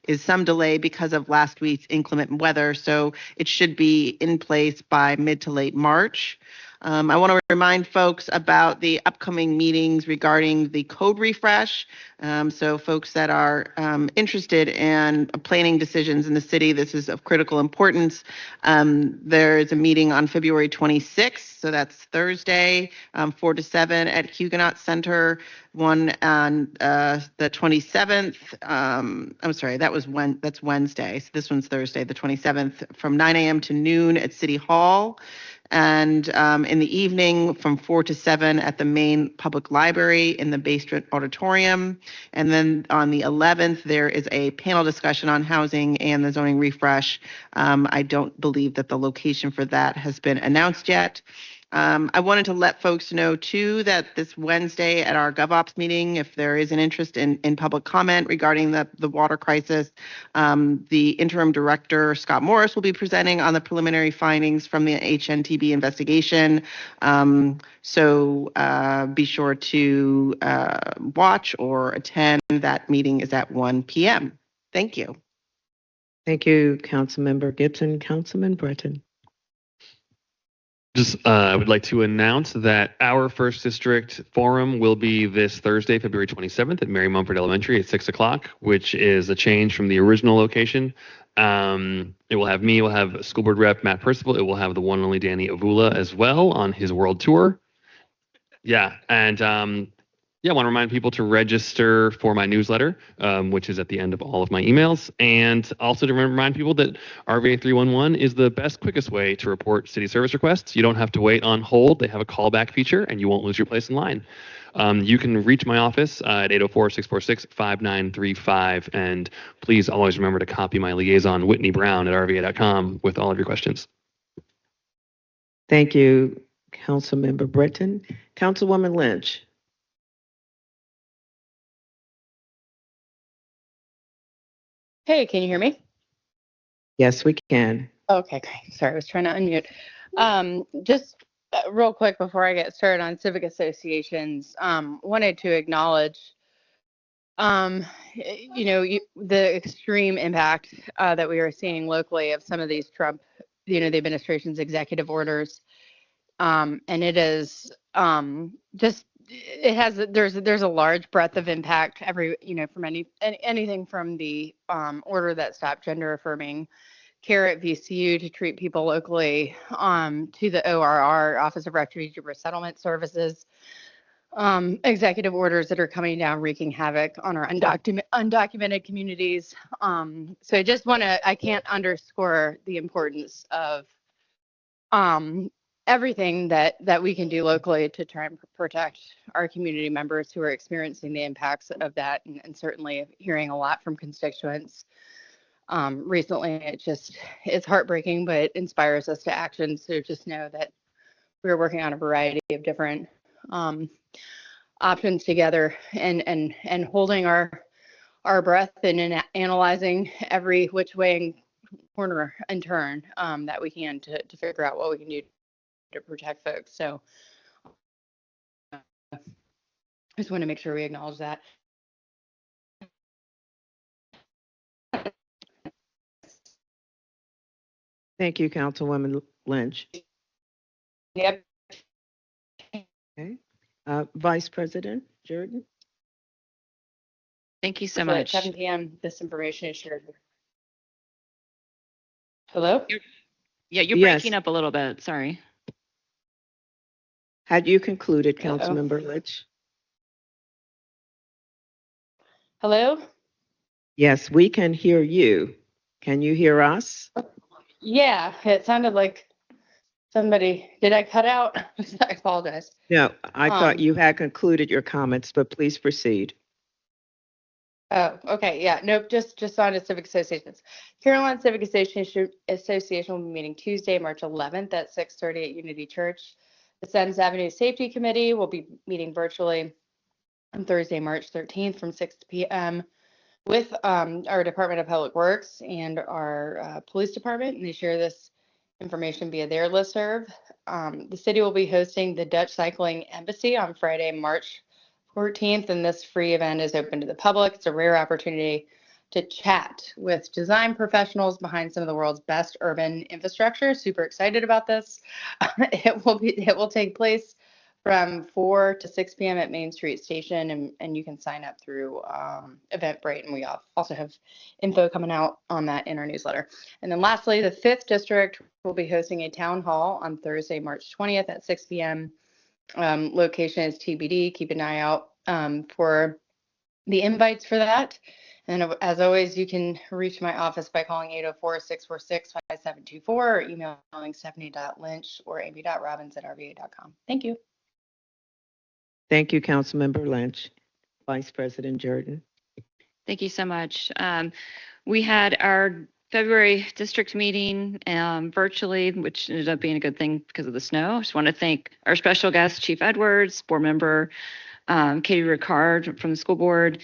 is some delay because of last week's inclement weather, so it should be in place by mid to late March. I want to remind folks about the upcoming meetings regarding the code refresh. So folks that are interested in planning decisions in the city, this is of critical importance. There is a meeting on February 26th, so that's Thursday, 4 to 7 at Huguenot Center. One on the 27th. I'm sorry, that's Wednesday. So this one's Thursday, the 27th, from 9 a.m. to noon at City Hall. And in the evening from 4 to 7 at the main public library in the Bay Street Auditorium. And then on the 11th, there is a panel discussion on housing and the zoning refresh. I don't believe that the location for that has been announced yet. I wanted to let folks know, too, that this Wednesday at our GovOps meeting, if there is an interest in public comment regarding the water crisis, the interim director, Scott Morris, will be presenting on the preliminary findings from the HNTB investigation. So be sure to watch or attend. That meeting is at 1 p.m. Thank you. Thank you, Councilmember Gibson. Councilman Breton. I would like to announce that our first district forum will be this Thursday, February 27th at Mary Mumford Elementary at 6 o'clock, which is a change from the original location. It will have me, it will have school board rep Matt Percival, it will have the one and only Danny Avula as well on his world tour. Yeah, and I want to remind people to register for my newsletter, which is at the end of all of my emails. And also to remind people that RVA 311 is the best, quickest way to report city service requests. You don't have to wait on hold. They have a callback feature, and you won't lose your place in line. You can reach my office at 804-646-5935. And please always remember to copy my liaison, Whitney Brown, at rva.com with all of your questions. Thank you, Councilmember Breton. Councilwoman Lynch. Hey, can you hear me? Yes, we can. Okay, great. Sorry, I was trying to unmute. Just real quick before I get started on civic associations, wanted to acknowledge, the extreme impact that we are seeing locally of some of these Trump, the administration's executive orders. And it is just there's a large breadth of impact from anything from the order that stopped gender affirming care at VCU to treat people locally, to the ORR, Office of Refugee Resettlement Services, executive orders that are coming down wreaking havoc on our undocumented communities. So I can't underscore the importance of everything that we can do locally to try and protect our community members who are experiencing the impacts of that, and certainly hearing a lot from constituents recently. It's heartbreaking, but it inspires us to action. So just know that we're working on a variety of different options together, and holding our breath, and analyzing every which way and corner and turn that we can to figure out what we can do to protect folks. So I just want to make sure we acknowledge that. Thank you, Councilwoman Lynch. Yep. Okay. Vice President Jordan. Thank you so At much. 7 p.m. this information is shared. Hello? Yeah, you're Yes. breaking up a little bit. Sorry. Had you concluded, Uh-oh. Councilmember Lynch? Hello? Yes, we can hear you. Can you hear us? Yeah, it sounded like somebody. Did I cut out? I apologize. No, I thought Um, you had concluded your comments, but please proceed. Oh, okay. Yeah. Nope. Just on to civic associations. Carolina Civic Association will be meeting Tuesday, March 11th at 6:30 at Unity Church. The Sens Avenue Safety Committee will be meeting virtually on Thursday, March 13th from 6 p.m. with our Department of Public Works and our police department, and they share this information via their listserv. The city will be hosting the Dutch Cycling Embassy on Friday, March 14th, and this free event is open to the public. It's a rare opportunity to chat with design professionals behind some of the world's best urban infrastructure. Super excited about this. It will take place from 4 to 6 p.m. at Main Street Station, and you can sign up through Eventbrite, and we also have info coming out on that in our newsletter. And then lastly, the 5th District will be hosting a town hall on Thursday, March 20th at 6 p.m. Location is TBD. Keep an eye out for the invites for that. And as always, you can reach my office by calling 804-646-5724 or emailing stephanie.lynch or amy.robbins@rva.com. Thank you. Thank you, Councilmember Lynch. Vice President Jordan. Thank you so much. We had our February district meeting virtually, which ended up being a good thing because of the snow. I just want to thank our special guest, Chief Edwards, board member Katie Ricard from the school board,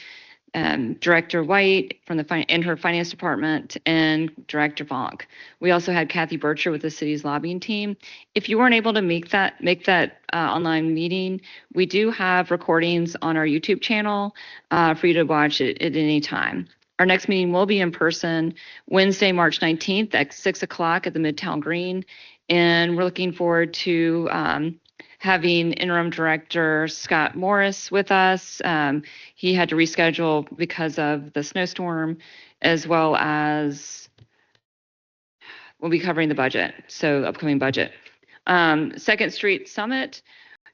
Director White from in her finance department, and Director Vonk. We also had Kathy Bircher with the city's lobbying team. If you weren't able to make that online meeting, we do have recordings on our YouTube channel for you to watch it at any time. Our next meeting will be in person Wednesday, March 19th at 6 o'clock at the Midtown Green. And we're looking forward to having interim director Scott Morris with us. He had to reschedule because of the snowstorm, as well as we'll be covering the budget, so upcoming budget. Second Street Summit.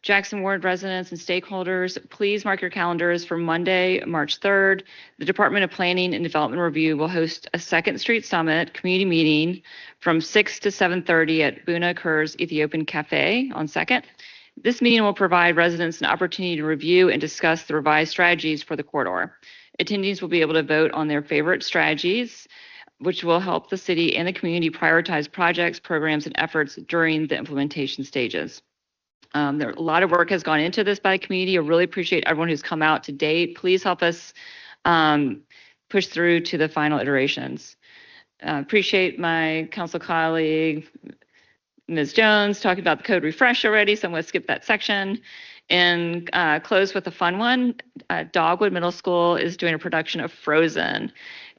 Jackson Ward residents and stakeholders, please mark your calendars for Monday, March 3rd. The Department of Planning and Development Review will host a Second Street Summit community meeting from 6 to 7:30 at Buna Kerr's Ethiopian Cafe on 2nd. This meeting will provide residents an opportunity to review and discuss the revised strategies for the corridor. Attendees will be able to vote on their favorite strategies which will help the city and the community prioritize projects, programs, and efforts during the implementation stages. A lot of work has gone into this by the community. I really appreciate everyone who's come out to date. Please help us push through to the final iterations. Appreciate my council colleague, Ms. Jones, talking about the code refresh already, so I'm going to skip that section and close with a fun one. Dogwood Middle School is doing a production of Frozen,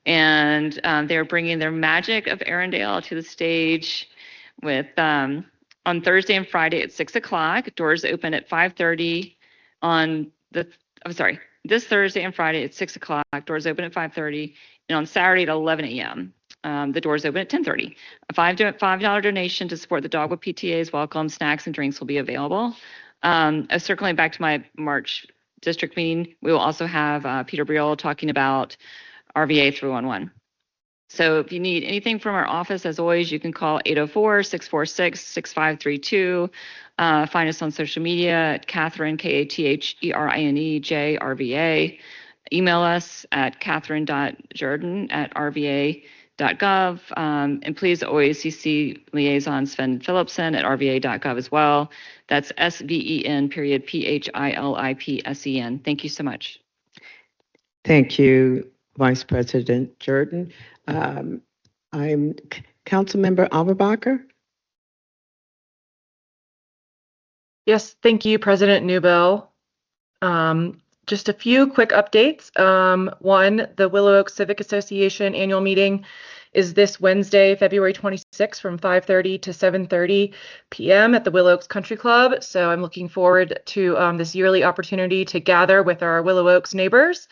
and they're bringing their Magic of Arendelle to the stage with on Thursday and Friday at 6 o'clock. Doors open at 5:30 on the, this Thursday and Friday at 6 o'clock. Doors open at 5:30, and on Saturday at 11 a.m. The doors open at 10:30. A $5 donation to support the Dogwood PTA is welcome. Snacks and drinks will be available. Circling back to my March district meeting, we will also have Peter Briel talking about RVA 311. So if you need anything from our office, as always, you can call 804-646-6532. Find us on social media at Catherine, Katherinej, RVA. Email us at catherine.jordan@rva.gov. And please always CC liaison Sven Philipsen at rva.gov as well. That's SVEN.PHILIPSEN. Thank you so much. Thank you, Vice President Jordan. I'm Councilmember Auerbacher. Yes, thank you, President Newbell. Just a few quick updates. One, the Willow Oak Civic Association annual meeting is this Wednesday, February 26th from 5:30 to 7:30 p.m. at the Willow Oaks Country Club. So I'm looking forward to this yearly opportunity to gather with our Willow Oaks neighbors.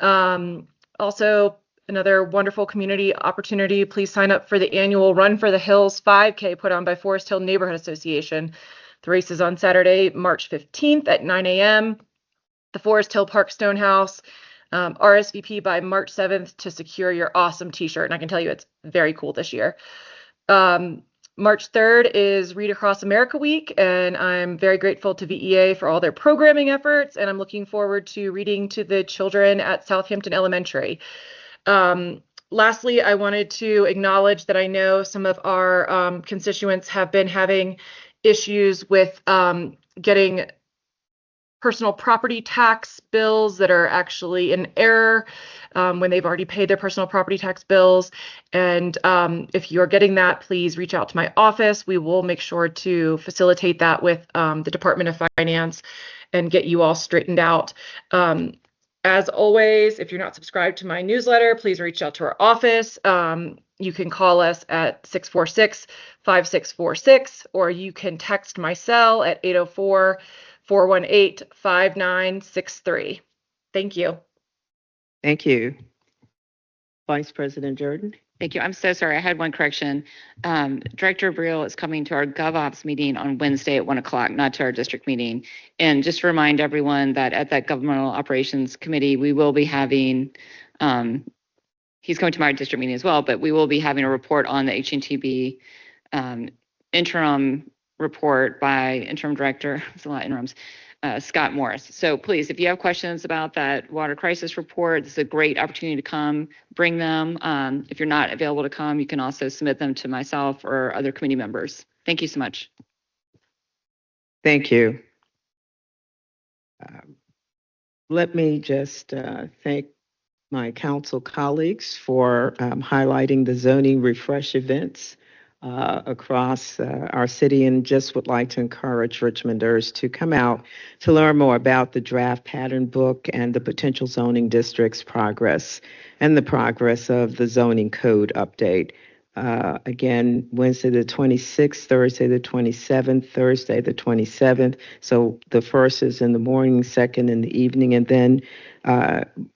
Also, another wonderful community opportunity. Please sign up for the annual Run for the Hills 5K put on by Forest Hill Neighborhood Association. The race is on Saturday, March 15th at 9 a.m. The Forest Hill Park Stonehouse. RSVP by March 7th to secure your awesome t-shirt. And I can tell you it's very cool this year. March 3rd is Read Across America Week, and I'm very grateful to VEA for all their programming efforts, and I'm looking forward to reading to the children at Southampton Elementary. Lastly, I wanted to acknowledge that I know some of our constituents have been having issues with getting personal property tax bills that are actually in error when they've already paid their personal property tax bills. And if you're getting that, please reach out to my office. We will make sure to facilitate that with the Department of Finance and get you all straightened out. As always, if you're not subscribed to my newsletter, please reach out to our office. You can call us at 646-5646, or you can text my cell at 804-418-5963. Thank you. Thank you. Vice President Jordan. Thank you. I'm so sorry. I had one correction. Director Briel is coming to our GovOps meeting on Wednesday at 1 o'clock, not to our district meeting. And just to remind everyone that at that Governmental Operations Committee, we will be having, he's coming to my district meeting as well, but we will be having a report on the HNTB interim report by interim director, it's a lot of interims, Scott Morris. So please, if you have questions about that water crisis report, this is a great opportunity to come, bring them. If you're not available to come, you can also submit them to myself or other committee members. Thank you so much. Thank you. Let me just thank my council colleagues for highlighting the zoning refresh events across our city, and just would like to encourage Richmonders to come out to learn more about the draft pattern book and the potential zoning district's progress and the progress of the zoning code update. Again, Wednesday the 26th, Thursday the 27th, Thursday the 27th. So the first is in the morning, second in the evening, and then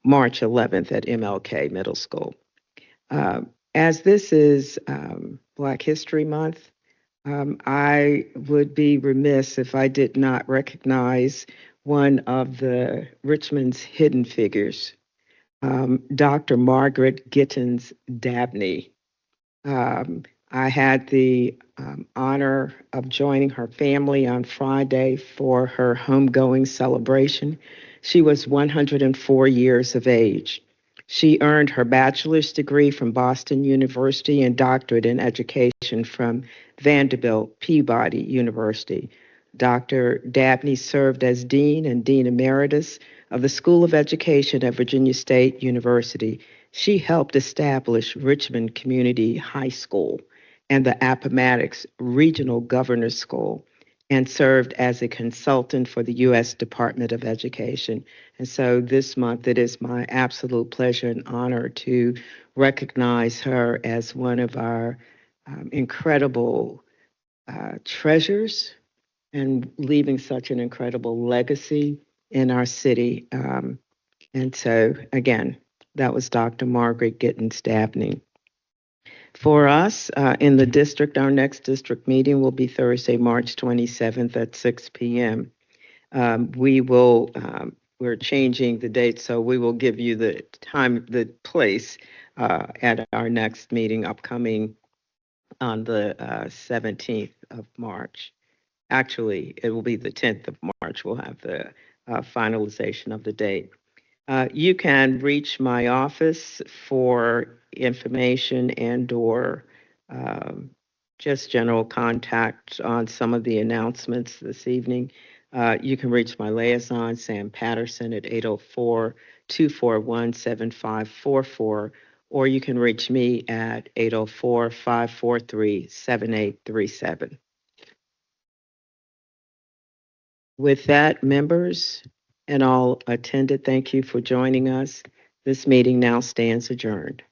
March 11th at MLK Middle School. As this is Black History Month, I would be remiss if I did not recognize one of the Richmond's hidden figures, Dr. Margaret Gittins Dabney. I had the honor of joining her family on Friday for her homegoing celebration. She was 104 years of age. She earned her bachelor's degree from Boston University and doctorate in education from Vanderbilt Peabody University. Dr. Dabney served as Dean and Dean Emeritus of the School of Education at Virginia State University. She helped establish Richmond Community High School and the Appomattox Regional Governor's School, and served as a consultant for the U.S. Department of Education. And so this month, it is my absolute pleasure and honor to recognize her as one of our incredible treasures and leaving such an incredible legacy in our city. And so, again, that was Dr. Margaret Gittins Dabney. For us in the district, our next district meeting will be Thursday, March 27th at 6 p.m. We're changing the date, so we will give you the time, the place at our next meeting upcoming on the 17th of March. Actually, it will be the 10th of March. We'll have the finalization of the date. You can reach my office for information and/or just general contact on some of the announcements this evening. You can reach my liaison, Sam Patterson, at 804-241-7544, or you can reach me at 804-543-7837. With that, members and all attended, thank you for joining us. This meeting now stands adjourned.